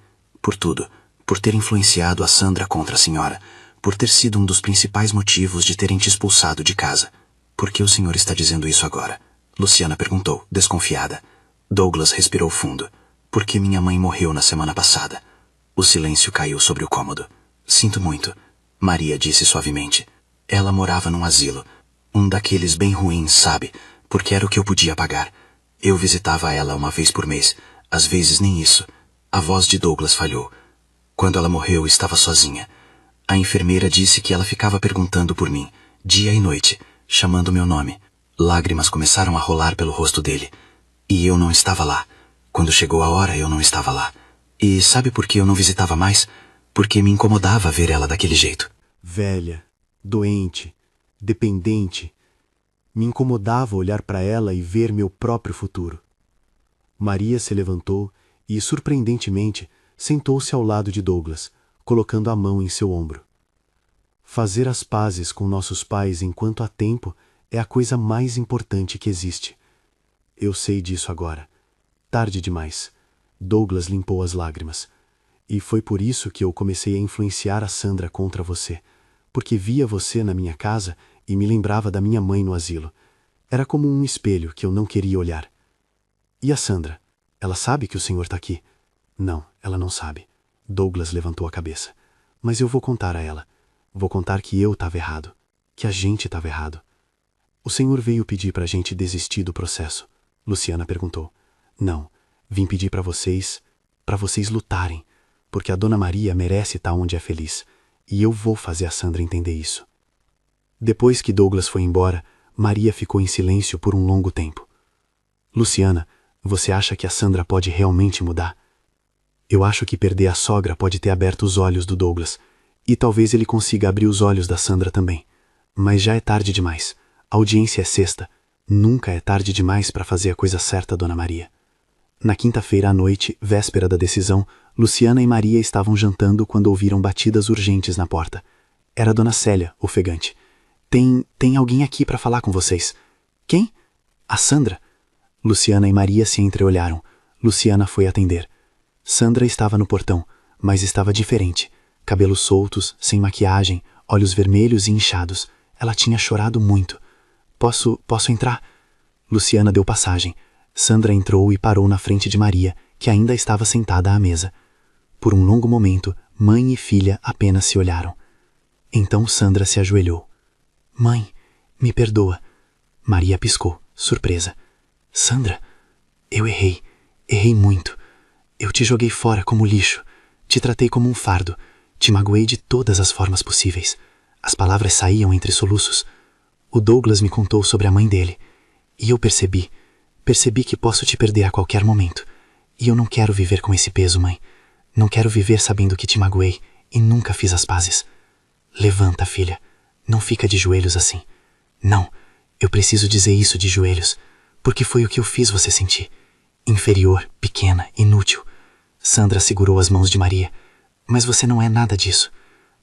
por tudo. Por ter influenciado a Sandra contra a senhora. Por ter sido um dos principais motivos de terem te expulsado de casa." "Por que o senhor está dizendo isso agora?" Luciana perguntou, desconfiada. Douglas respirou fundo. "Porque minha mãe morreu na semana passada." O silêncio caiu sobre o cômodo. "Sinto muito," Maria disse suavemente. "Ela morava num asilo. Um daqueles bem ruins, sabe? Porque era o que eu podia pagar. Eu visitava ela uma vez por mês. Às vezes nem isso." A voz de Douglas falhou. "Quando ela morreu, estava sozinha. A enfermeira disse que ela ficava perguntando por mim, dia e noite, chamando meu nome. Lágrimas começaram a rolar pelo rosto dele. E eu não estava lá. Quando chegou a hora, eu não estava lá. E sabe por que eu não visitava mais? Porque me incomodava ver ela daquele jeito." Velha, doente, dependente. Me incomodava olhar para ela e ver meu próprio futuro. Maria se levantou e, surpreendentemente, sentou-se ao lado de Douglas, colocando a mão em seu ombro. Fazer as pazes com nossos pais enquanto há tempo é a coisa mais importante que existe. Eu sei disso agora. Tarde demais. Douglas limpou as lágrimas. E foi por isso que eu comecei a influenciar a Sandra contra você, porque via você na minha casa e me lembrava da minha mãe no asilo. Era como um espelho que eu não queria olhar. "E a Sandra? Ela sabe que o senhor está aqui?" "Não, ela não sabe." Douglas levantou a cabeça. "Mas eu vou contar a ela. Vou contar que eu estava errado. Que a gente estava errado." "O senhor veio pedir para a gente desistir do processo?" Luciana perguntou. "Não, vim pedir para vocês lutarem, porque a Dona Maria merece estar onde é feliz, e eu vou fazer a Sandra entender isso." Depois que Douglas foi embora, Maria ficou em silêncio por um longo tempo. "Luciana, você acha que a Sandra pode realmente mudar?" "Eu acho que perder a sogra pode ter aberto os olhos do Douglas, e talvez ele consiga abrir os olhos da Sandra também. Mas já é tarde demais. A audiência é sexta. Nunca é tarde demais para fazer a coisa certa, Dona Maria." Na quinta-feira à noite, véspera da decisão, Luciana e Maria estavam jantando quando ouviram batidas urgentes na porta. Era Dona Célia, ofegante. Tem alguém aqui para falar com vocês." "Quem?" "A Sandra." Luciana e Maria se entreolharam. Luciana foi atender. Sandra estava no portão, mas estava diferente. cabelos soltos, sem maquiagem, olhos vermelhos e inchados. Ela tinha chorado muito. Posso entrar? Luciana deu passagem. Sandra entrou e parou na frente de Maria, que ainda estava sentada à mesa. Por um longo momento, mãe e filha apenas se olharam. Então Sandra se ajoelhou. Mãe, me perdoa. Maria piscou, surpresa. Sandra, eu errei muito. Eu te joguei fora como lixo. Te tratei como um fardo. Te magoei de todas as formas possíveis. As palavras saíam entre soluços. O Douglas me contou sobre a mãe dele. E eu percebi que posso te perder a qualquer momento. E eu não quero viver com esse peso, mãe. Não quero viver sabendo que te magoei e nunca fiz as pazes. Levanta, filha. Não fica de joelhos assim. Não, eu preciso dizer isso de joelhos, porque foi o que eu fiz você sentir. Inferior, pequena, inútil. Sandra segurou as mãos de Maria. Mas você não é nada disso.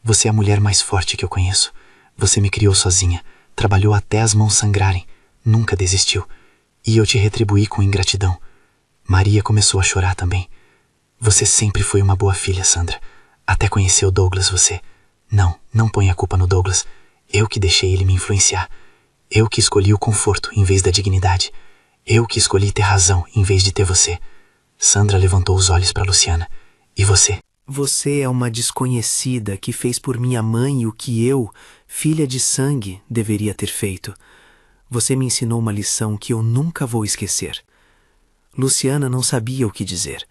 Você é a mulher mais forte que eu conheço. Você me criou sozinha, trabalhou até as mãos sangrarem, nunca desistiu. E eu te retribuí com ingratidão. Maria começou a chorar também. Você sempre foi uma boa filha, Sandra. Até conhecer o Douglas, você... Não ponha a culpa no Douglas. Eu que deixei ele me influenciar. Eu que escolhi o conforto em vez da dignidade. Eu que escolhi ter razão em vez de ter você. Sandra levantou os olhos para Luciana. E você? Você é uma desconhecida que fez por minha mãe o que eu, filha de sangue, deveria ter feito. Você me ensinou uma lição que eu nunca vou esquecer. Luciana não sabia o que dizer.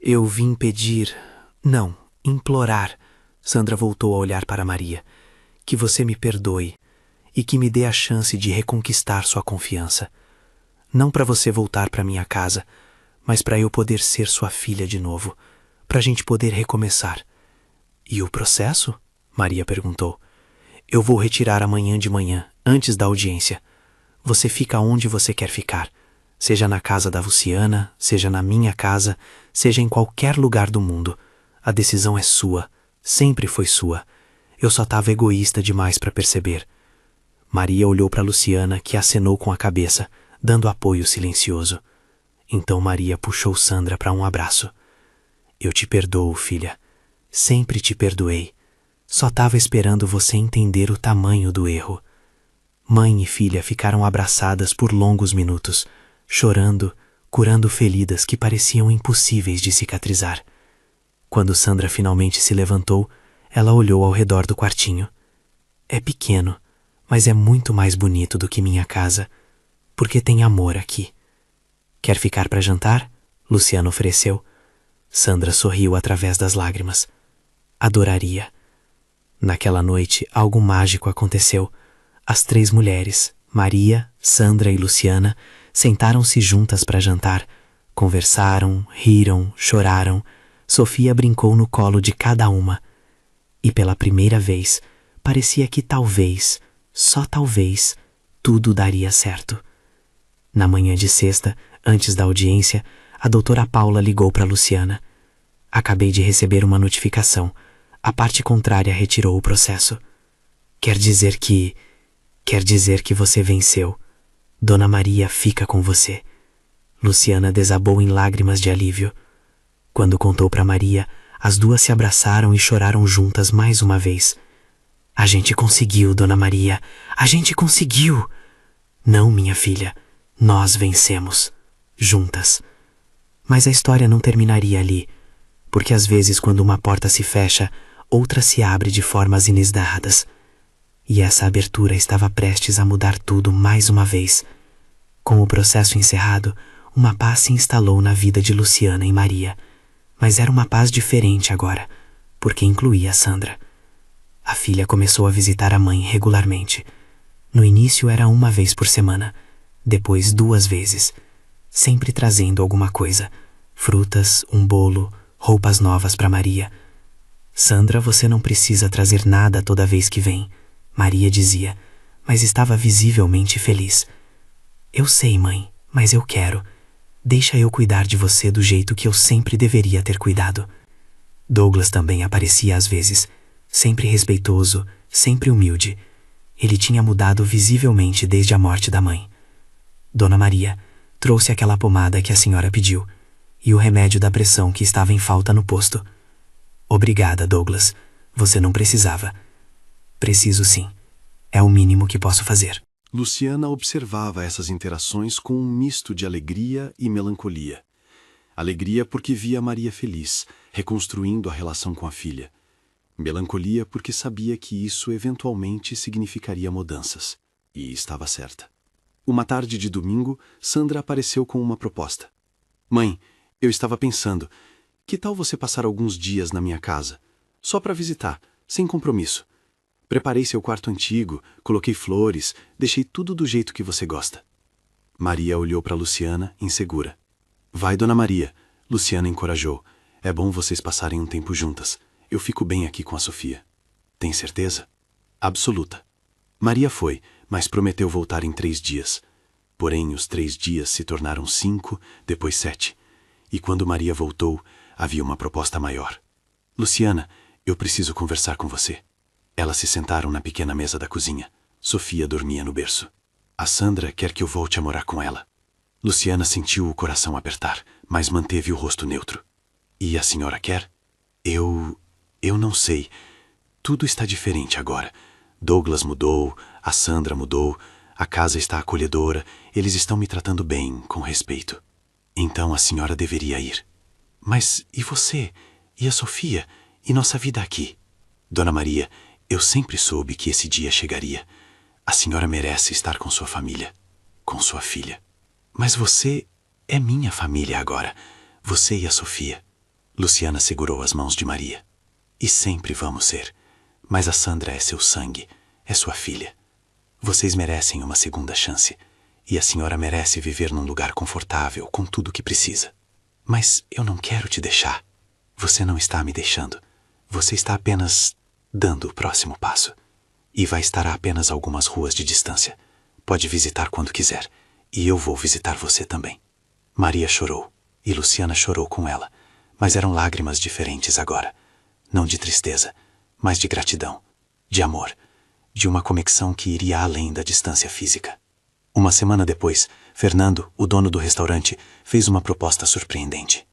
Eu vim pedir... Não, implorar. Sandra voltou a olhar para Maria. Que você me perdoe e que me dê a chance de reconquistar sua confiança. Não para você voltar para minha casa, mas para eu poder ser sua filha de novo, para a gente poder recomeçar. E o processo? Maria perguntou. Eu vou retirar amanhã de manhã, antes da audiência. Você fica onde você quer ficar, seja na casa da Luciana, seja na minha casa, seja em qualquer lugar do mundo. A decisão é sua, sempre foi sua. Eu só estava egoísta demais para perceber. Maria olhou para Luciana, que acenou com a cabeça, dando apoio silencioso. Então Maria puxou Sandra para um abraço. Eu te perdoo, filha. Sempre te perdoei. Só estava esperando você entender o tamanho do erro. Mãe e filha ficaram abraçadas por longos minutos, chorando, curando feridas que pareciam impossíveis de cicatrizar. Quando Sandra finalmente se levantou, ela olhou ao redor do quartinho. É pequeno, mas é muito mais bonito do que minha casa, porque tem amor aqui. Quer ficar para jantar? Luciana ofereceu. Sandra sorriu através das lágrimas. Adoraria. Naquela noite, algo mágico aconteceu. As três mulheres, Maria, Sandra e Luciana, sentaram-se juntas para jantar. Conversaram, riram, choraram. Sofia brincou no colo de cada uma. E pela primeira vez, parecia que talvez, só talvez, tudo daria certo. Na manhã de sexta, antes da audiência, a doutora Paula ligou para Luciana. Acabei de receber uma notificação. A parte contrária retirou o processo. Quer dizer que você venceu. Dona Maria fica com você. Luciana desabou em lágrimas de alívio. Quando contou para Maria, as duas se abraçaram e choraram juntas mais uma vez. A gente conseguiu, Dona Maria. A gente conseguiu. Não, minha filha. Nós vencemos. Juntas. Mas a história não terminaria ali, porque às vezes quando uma porta se fecha, outra se abre de formas inesperradas. E essa abertura estava prestes a mudar tudo mais uma vez. Com o processo encerrado, uma paz se instalou na vida de Luciana e Maria. Mas era uma paz diferente agora, porque incluía Sandra. A filha começou a visitar a mãe regularmente. No início era uma vez por semana, depois 2 vezes, sempre trazendo alguma coisa, frutas, um bolo, roupas novas para Maria. Sandra, você não precisa trazer nada toda vez que vem, Maria dizia, mas estava visivelmente feliz. Eu sei, mãe, mas eu quero. Deixa eu cuidar de você do jeito que eu sempre deveria ter cuidado. Douglas também aparecia às vezes, sempre respeitoso, sempre humilde. Ele tinha mudado visivelmente desde a morte da mãe. Dona Maria trouxe aquela pomada que a senhora pediu e o remédio da pressão que estava em falta no posto. Obrigada, Douglas. Você não precisava. Preciso sim. É o mínimo que posso fazer. Luciana observava essas interações com um misto de alegria e melancolia. Alegria porque via Maria feliz, reconstruindo a relação com a filha. Melancolia porque sabia que isso eventualmente significaria mudanças. E estava certa. Uma tarde de domingo, Sandra apareceu com uma proposta. Mãe, eu estava pensando, que tal você passar alguns dias na minha casa? Só para visitar, sem compromisso. Preparei seu quarto antigo, coloquei flores, deixei tudo do jeito que você gosta. Maria olhou para Luciana, insegura. Vai, dona Maria, Luciana encorajou. É bom vocês passarem um tempo juntas. Eu fico bem aqui com a Sofia. Tem certeza? Absoluta. Maria foi, mas prometeu voltar em 3 dias. Porém, os 3 dias se tornaram 5, depois 7. E quando Maria voltou, havia uma proposta maior. Luciana, eu preciso conversar com você. Elas se sentaram na pequena mesa da cozinha. Sofia dormia no berço. A Sandra quer que eu volte a morar com ela. Luciana sentiu o coração apertar, mas manteve o rosto neutro. E a senhora quer? Eu não sei. Tudo está diferente agora. Douglas mudou, a Sandra mudou, a casa está acolhedora, eles estão me tratando bem, com respeito. Então a senhora deveria ir. Mas e você? E a Sofia? E nossa vida aqui? Dona Maria, eu sempre soube que esse dia chegaria. A senhora merece estar com sua família, com sua filha. Mas você é minha família agora, você e a Sofia. Luciana segurou as mãos de Maria. E sempre vamos ser. Mas a Sandra é seu sangue, é sua filha. Vocês merecem uma segunda chance. E a senhora merece viver num lugar confortável, com tudo o que precisa. Mas eu não quero te deixar. Você não está me deixando. Você está apenas dando o próximo passo. E vai estar a apenas algumas ruas de distância. Pode visitar quando quiser. E eu vou visitar você também. Maria chorou. E Luciana chorou com ela. Mas eram lágrimas diferentes agora. Não de tristeza, mas de gratidão, de amor, de uma conexão que iria além da distância física. Uma semana depois, Fernando, o dono do restaurante, fez uma proposta surpreendente.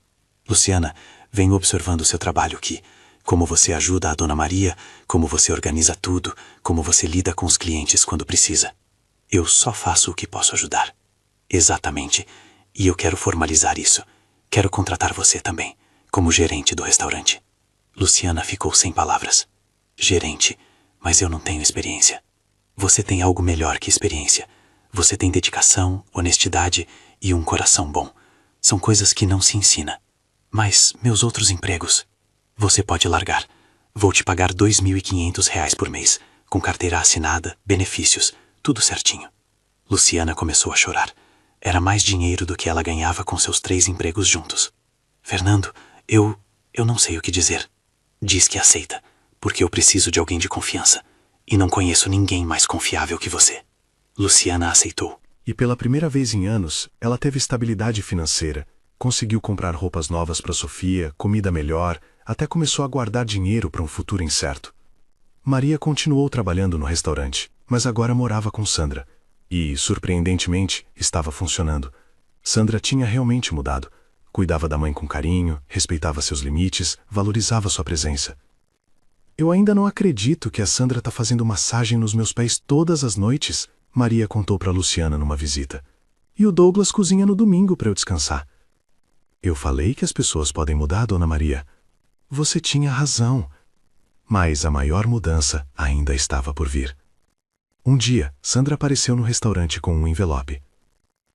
Luciana, venho observando seu trabalho aqui. Como você ajuda a Dona Maria, como você organiza tudo, como você lida com os clientes quando precisa. Eu só faço o que posso ajudar. Exatamente. E eu quero formalizar isso. Quero contratar você também, como gerente do restaurante. Luciana ficou sem palavras. Gerente, mas eu não tenho experiência. Você tem algo melhor que experiência. Você tem dedicação, honestidade e um coração bom. São coisas que não se ensina. Mas meus outros empregos, você pode largar. Vou te pagar R$ 2.500 por mês, com carteira assinada, benefícios, tudo certinho. Luciana começou a chorar. Era mais dinheiro do que ela ganhava com seus 3 empregos juntos. Fernando, eu não sei o que dizer. Diz que aceita, porque eu preciso de alguém de confiança. E não conheço ninguém mais confiável que você. Luciana aceitou. E pela primeira vez em anos, ela teve estabilidade financeira. Conseguiu comprar roupas novas para Sofia, comida melhor, até começou a guardar dinheiro para um futuro incerto. Maria continuou trabalhando no restaurante, mas agora morava com Sandra. E, surpreendentemente, estava funcionando. Sandra tinha realmente mudado. Cuidava da mãe com carinho, respeitava seus limites, valorizava sua presença. Eu ainda não acredito que a Sandra está fazendo massagem nos meus pés todas as noites, Maria contou para Luciana numa visita. E o Douglas cozinha no domingo para eu descansar. Eu falei que as pessoas podem mudar, Dona Maria. Você tinha razão. Mas a maior mudança ainda estava por vir. Um dia, Sandra apareceu no restaurante com um envelope.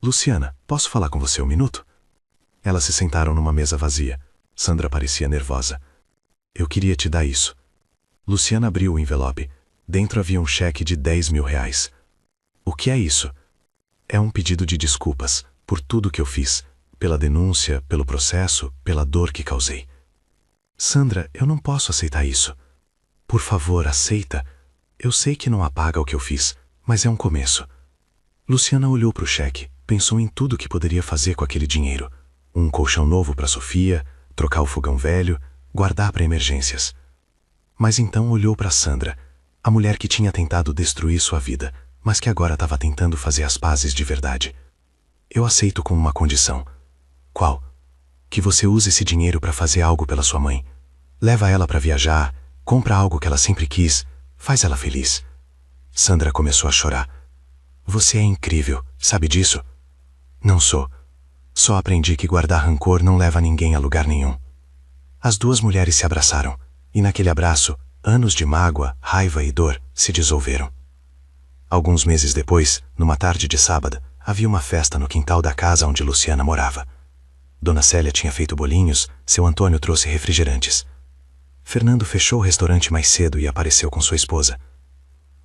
Luciana, posso falar com você um minuto? Elas se sentaram numa mesa vazia. Sandra parecia nervosa. Eu queria te dar isso. Luciana abriu o envelope. Dentro havia um cheque de R$ 10.000. O que é isso? É um pedido de desculpas por tudo que eu fiz, pela denúncia, pelo processo, pela dor que causei. Sandra, eu não posso aceitar isso. Por favor, aceita. Eu sei que não apaga o que eu fiz, mas é um começo. Luciana olhou para o cheque, pensou em tudo que poderia fazer com aquele dinheiro. Um colchão novo para Sofia, trocar o fogão velho, guardar para emergências. Mas então olhou para Sandra, a mulher que tinha tentado destruir sua vida, mas que agora estava tentando fazer as pazes de verdade. Eu aceito com uma condição. Qual? Que você use esse dinheiro para fazer algo pela sua mãe. Leva ela para viajar, compra algo que ela sempre quis, faz ela feliz. Sandra começou a chorar. Você é incrível, sabe disso? Não sou. Só aprendi que guardar rancor não leva ninguém a lugar nenhum. As duas mulheres se abraçaram, e naquele abraço, anos de mágoa, raiva e dor se dissolveram. Alguns meses depois, numa tarde de sábado, havia uma festa no quintal da casa onde Luciana morava. Dona Célia tinha feito bolinhos, seu Antônio trouxe refrigerantes. Fernando fechou o restaurante mais cedo e apareceu com sua esposa.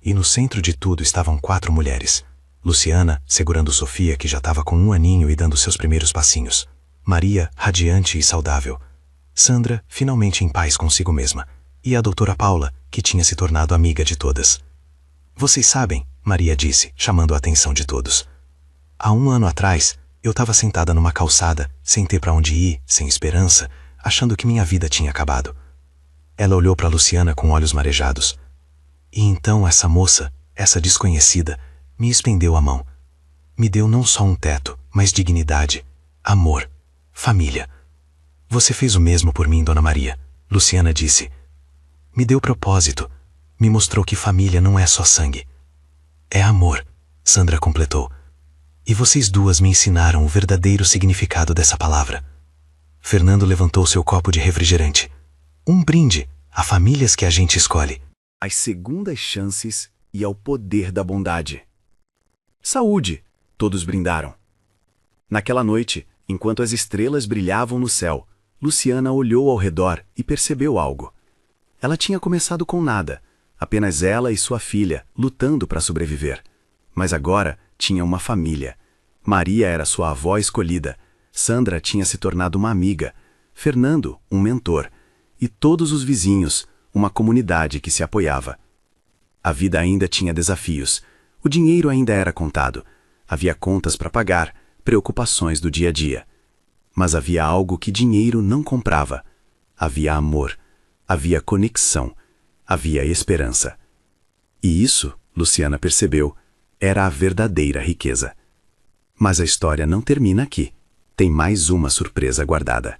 E no centro de tudo estavam 4 mulheres. Luciana, segurando Sofia, que já estava com 1 aninho e dando seus primeiros passinhos. Maria, radiante e saudável. Sandra, finalmente em paz consigo mesma. E a doutora Paula, que tinha se tornado amiga de todas. Vocês sabem, Maria disse, chamando a atenção de todos. Há 1 ano atrás, eu estava sentada numa calçada, sem ter para onde ir, sem esperança, achando que minha vida tinha acabado. Ela olhou para Luciana com olhos marejados. E então essa moça, essa desconhecida, me estendeu a mão. Me deu não só um teto, mas dignidade, amor, família. Você fez o mesmo por mim, Dona Maria, Luciana disse. Me deu propósito, me mostrou que família não é só sangue. É amor, Sandra completou. E vocês duas me ensinaram o verdadeiro significado dessa palavra. Fernando levantou seu copo de refrigerante. Um brinde a famílias que a gente escolhe. Às segundas chances e ao poder da bondade. Saúde! Todos brindaram. Naquela noite, enquanto as estrelas brilhavam no céu, Luciana olhou ao redor e percebeu algo. Ela tinha começado com nada, apenas ela e sua filha, lutando para sobreviver. Mas agora tinha uma família. Maria era sua avó escolhida, Sandra tinha se tornado uma amiga, Fernando, um mentor, e todos os vizinhos, uma comunidade que se apoiava. A vida ainda tinha desafios, o dinheiro ainda era contado, havia contas para pagar, preocupações do dia a dia. Mas havia algo que dinheiro não comprava. Havia amor, havia conexão, havia esperança. E isso, Luciana percebeu, era a verdadeira riqueza. Mas a história não termina aqui. Tem mais uma surpresa guardada.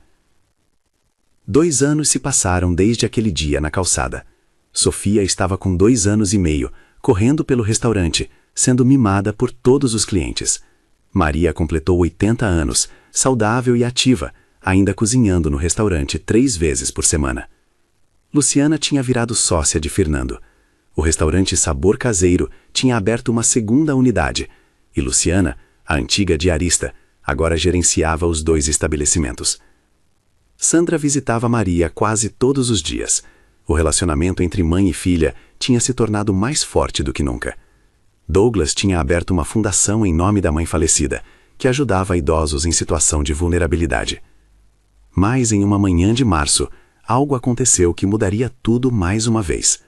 2 anos se passaram desde aquele dia na calçada. Sofia estava com 2 anos e meio, correndo pelo restaurante, sendo mimada por todos os clientes. Maria completou 80 anos, saudável e ativa, ainda cozinhando no restaurante 3 vezes por semana. Luciana tinha virado sócia de Fernando. O restaurante Sabor Caseiro tinha aberto uma segunda unidade, e Luciana, a antiga diarista, agora gerenciava os 2 estabelecimentos. Sandra visitava Maria quase todos os dias. O relacionamento entre mãe e filha tinha se tornado mais forte do que nunca. Douglas tinha aberto uma fundação em nome da mãe falecida, que ajudava idosos em situação de vulnerabilidade. Mas em uma manhã de março, algo aconteceu que mudaria tudo mais uma vez.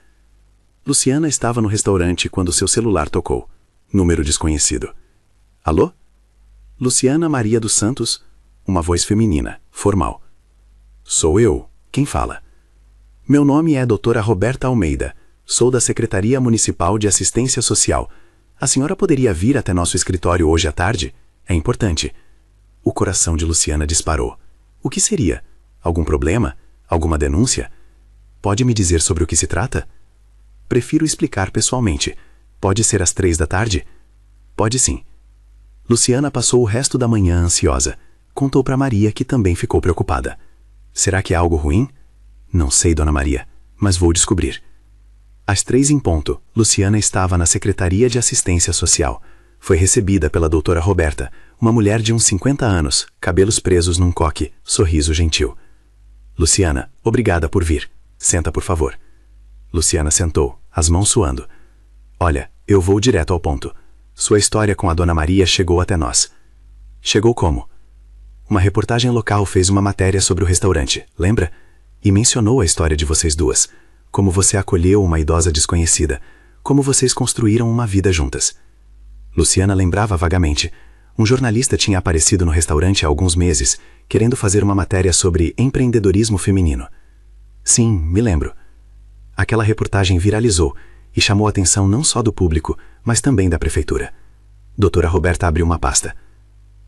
Luciana estava no restaurante quando seu celular tocou. Número desconhecido. Alô? Luciana Maria dos Santos? Uma voz feminina, formal. Sou eu. Quem fala? Meu nome é doutora Roberta Almeida. Sou da Secretaria Municipal de Assistência Social. A senhora poderia vir até nosso escritório hoje à tarde? É importante. O coração de Luciana disparou. O que seria? Algum problema? Alguma denúncia? Pode me dizer sobre o que se trata? Prefiro explicar pessoalmente. Pode ser às 3 da tarde? Pode sim. Luciana passou o resto da manhã ansiosa. Contou para Maria, que também ficou preocupada. Será que é algo ruim? Não sei, Dona Maria, mas vou descobrir. Às 3 em ponto, Luciana estava na Secretaria de Assistência Social. Foi recebida pela doutora Roberta, uma mulher de uns 50 anos, cabelos presos num coque, sorriso gentil. Luciana, obrigada por vir. Senta, por favor. Luciana sentou, as mãos suando. Olha, eu vou direto ao ponto. Sua história com a Dona Maria chegou até nós. Chegou como? Uma reportagem local fez uma matéria sobre o restaurante, lembra? E mencionou a história de vocês duas. Como você acolheu uma idosa desconhecida. Como vocês construíram uma vida juntas. Luciana lembrava vagamente. Um jornalista tinha aparecido no restaurante há alguns meses, querendo fazer uma matéria sobre empreendedorismo feminino. Sim, me lembro. Aquela reportagem viralizou e chamou a atenção não só do público, mas também da prefeitura. Doutora Roberta abriu uma pasta.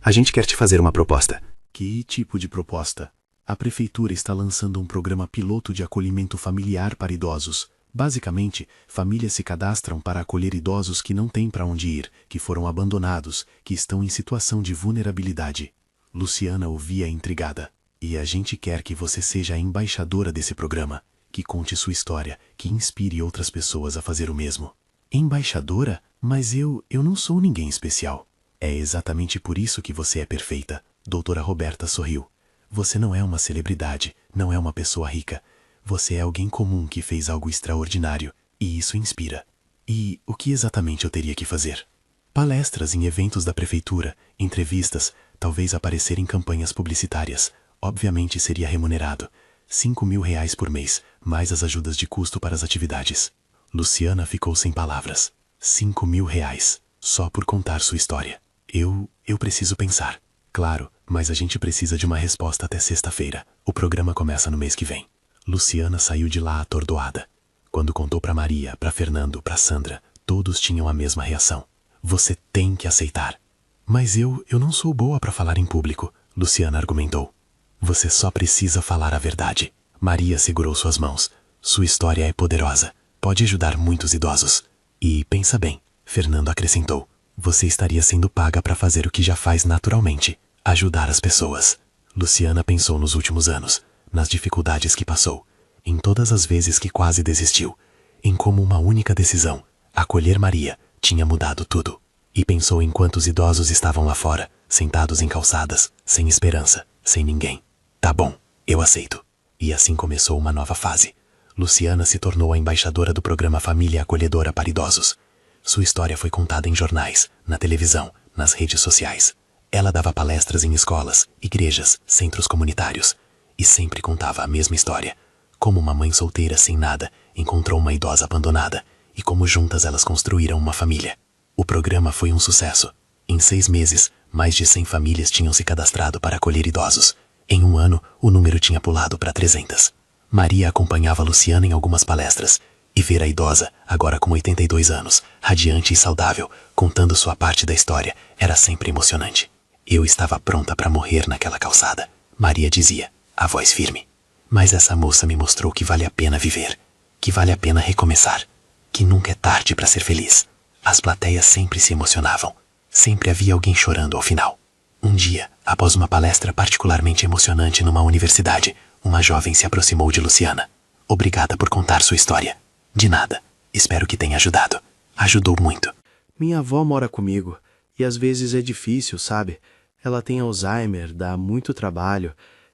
A gente quer te fazer uma proposta. Que tipo de proposta? A prefeitura está lançando um programa piloto de acolhimento familiar para idosos. Basicamente, famílias se cadastram para acolher idosos que não têm para onde ir, que foram abandonados, que estão em situação de vulnerabilidade. Luciana ouvia intrigada. E a gente quer que você seja a embaixadora desse programa, que conte sua história, que inspire outras pessoas a fazer o mesmo. Embaixadora? Mas eu não sou ninguém especial. É exatamente por isso que você é perfeita. Doutora Roberta sorriu. Você não é uma celebridade, não é uma pessoa rica. Você é alguém comum que fez algo extraordinário, e isso inspira. E o que exatamente eu teria que fazer? Palestras em eventos da prefeitura, entrevistas, talvez aparecer em campanhas publicitárias. Obviamente seria remunerado. R$ 5.000 por mês, mais as ajudas de custo para as atividades. Luciana ficou sem palavras. R$ 5.000, só por contar sua história. Eu preciso pensar. Claro, mas a gente precisa de uma resposta até sexta-feira. O programa começa no mês que vem. Luciana saiu de lá atordoada. Quando contou para Maria, para Fernando, para Sandra, todos tinham a mesma reação. Você tem que aceitar. Mas eu não sou boa para falar em público, Luciana argumentou. Você só precisa falar a verdade. Maria segurou suas mãos. Sua história é poderosa. Pode ajudar muitos idosos. E pensa bem, Fernando acrescentou. Você estaria sendo paga para fazer o que já faz naturalmente, ajudar as pessoas. Luciana pensou nos últimos anos, nas dificuldades que passou, em todas as vezes que quase desistiu, em como uma única decisão, acolher Maria, tinha mudado tudo. E pensou em quantos idosos estavam lá fora, sentados em calçadas, sem esperança, sem ninguém. Tá bom, eu aceito. E assim começou uma nova fase. Luciana se tornou a embaixadora do programa Família Acolhedora para Idosos. Sua história foi contada em jornais, na televisão, nas redes sociais. Ela dava palestras em escolas, igrejas, centros comunitários. E sempre contava a mesma história. Como uma mãe solteira sem nada encontrou uma idosa abandonada e como juntas elas construíram uma família. O programa foi um sucesso. Em 6 meses, mais de 100 famílias tinham se cadastrado para acolher idosos. Em um ano, o número tinha pulado para 300. Maria acompanhava Luciana em algumas palestras. E ver a idosa, agora com 82 anos, radiante e saudável, contando sua parte da história, era sempre emocionante. Eu estava pronta para morrer naquela calçada, Maria dizia, a voz firme. Mas essa moça me mostrou que vale a pena viver, que vale a pena recomeçar, que nunca é tarde para ser feliz. As plateias sempre se emocionavam, sempre havia alguém chorando ao final. Um dia, após uma palestra particularmente emocionante numa universidade, uma jovem se aproximou de Luciana. Obrigada por contar sua história. De nada. Espero que tenha ajudado. Ajudou muito. Minha avó mora comigo, e às vezes é difícil, sabe? Ela tem Alzheimer, dá muito trabalho,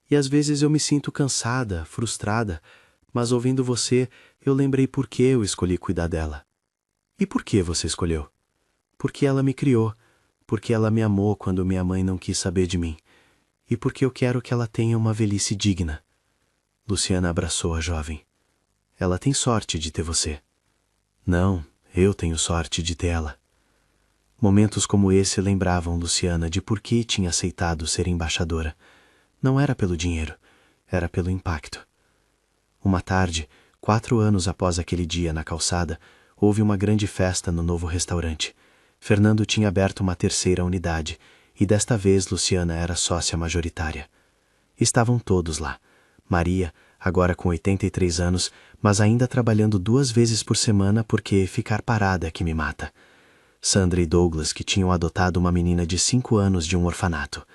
e às vezes eu me sinto cansada, frustrada, mas ouvindo você, eu lembrei por que eu escolhi cuidar dela. E por que você escolheu? Porque ela me criou, porque ela me amou quando minha mãe não quis saber de mim, e porque eu quero que ela tenha uma velhice digna. Luciana abraçou a jovem. Ela tem sorte de ter você. Não, eu tenho sorte de ter ela. Momentos como esse lembravam Luciana de por que tinha aceitado ser embaixadora. Não era pelo dinheiro, era pelo impacto. Uma tarde, 4 anos após aquele dia na calçada, houve uma grande festa no novo restaurante. Fernando tinha aberto uma 3ª unidade, e desta vez Luciana era sócia majoritária. Estavam todos lá. Maria, agora com 83 anos, mas ainda trabalhando 2 vezes por semana porque ficar parada é que me mata. Sandra e Douglas, que tinham adotado uma menina de 5 anos de um orfanato.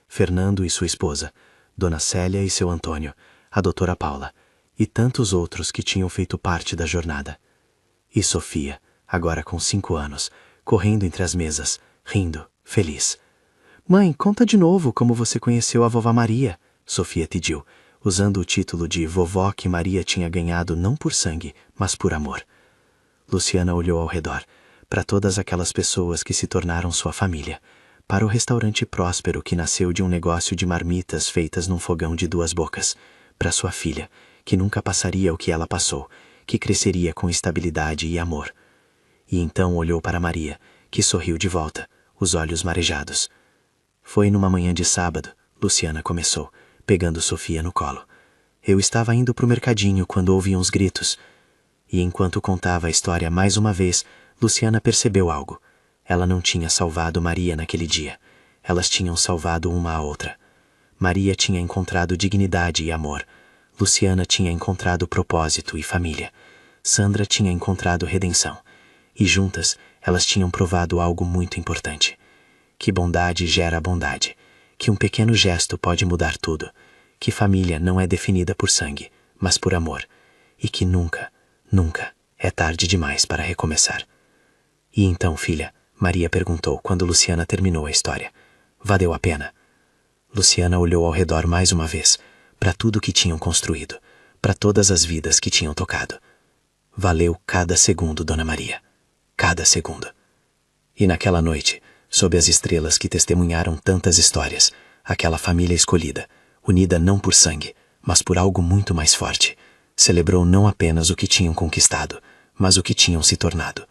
Fernando e sua esposa, Dona Célia e seu Antônio, a doutora Paula, e tantos outros que tinham feito parte da jornada. E Sofia, agora com 5 anos, correndo entre as mesas, rindo, feliz. Mãe, conta de novo como você conheceu a vovó Maria, Sofia pediu, usando o título de vovó que Maria tinha ganhado não por sangue, mas por amor. Luciana olhou ao redor, para todas aquelas pessoas que se tornaram sua família, para o restaurante próspero que nasceu de um negócio de marmitas feitas num fogão de 2 bocas, para sua filha, que nunca passaria o que ela passou, que cresceria com estabilidade e amor. E então olhou para Maria, que sorriu de volta, os olhos marejados. Foi numa manhã de sábado, Luciana começou, pegando Sofia no colo. Eu estava indo para o mercadinho quando ouvi uns gritos. E enquanto contava a história mais uma vez, Luciana percebeu algo. Ela não tinha salvado Maria naquele dia. Elas tinham salvado uma a outra. Maria tinha encontrado dignidade e amor. Luciana tinha encontrado propósito e família. Sandra tinha encontrado redenção. E juntas, elas tinham provado algo muito importante. Que bondade gera bondade. Que um pequeno gesto pode mudar tudo. Que família não é definida por sangue, mas por amor. E que nunca, nunca é tarde demais para recomeçar. E então, filha, Maria perguntou quando Luciana terminou a história. Valeu a pena? Luciana olhou ao redor mais uma vez, para tudo que tinham construído, para todas as vidas que tinham tocado. Valeu cada segundo, Dona Maria. Cada segundo. E naquela noite, sob as estrelas que testemunharam tantas histórias, aquela família escolhida, unida não por sangue, mas por algo muito mais forte, celebrou não apenas o que tinham conquistado, mas o que tinham se tornado.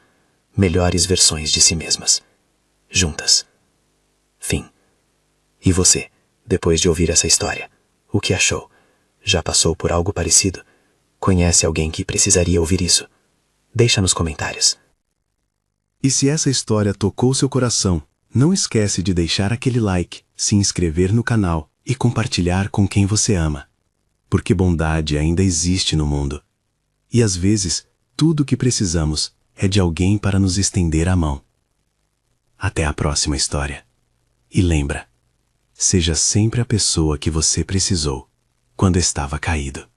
Melhores versões de si mesmas. Juntas. Fim. E você, depois de ouvir essa história, o que achou? Já passou por algo parecido? Conhece alguém que precisaria ouvir isso? Deixa nos comentários. E se essa história tocou seu coração, não esquece de deixar aquele like, se inscrever no canal e compartilhar com quem você ama. Porque bondade ainda existe no mundo. E às vezes, tudo o que precisamos é de alguém para nos estender a mão. Até a próxima história. E lembra, seja sempre a pessoa que você precisou quando estava caído.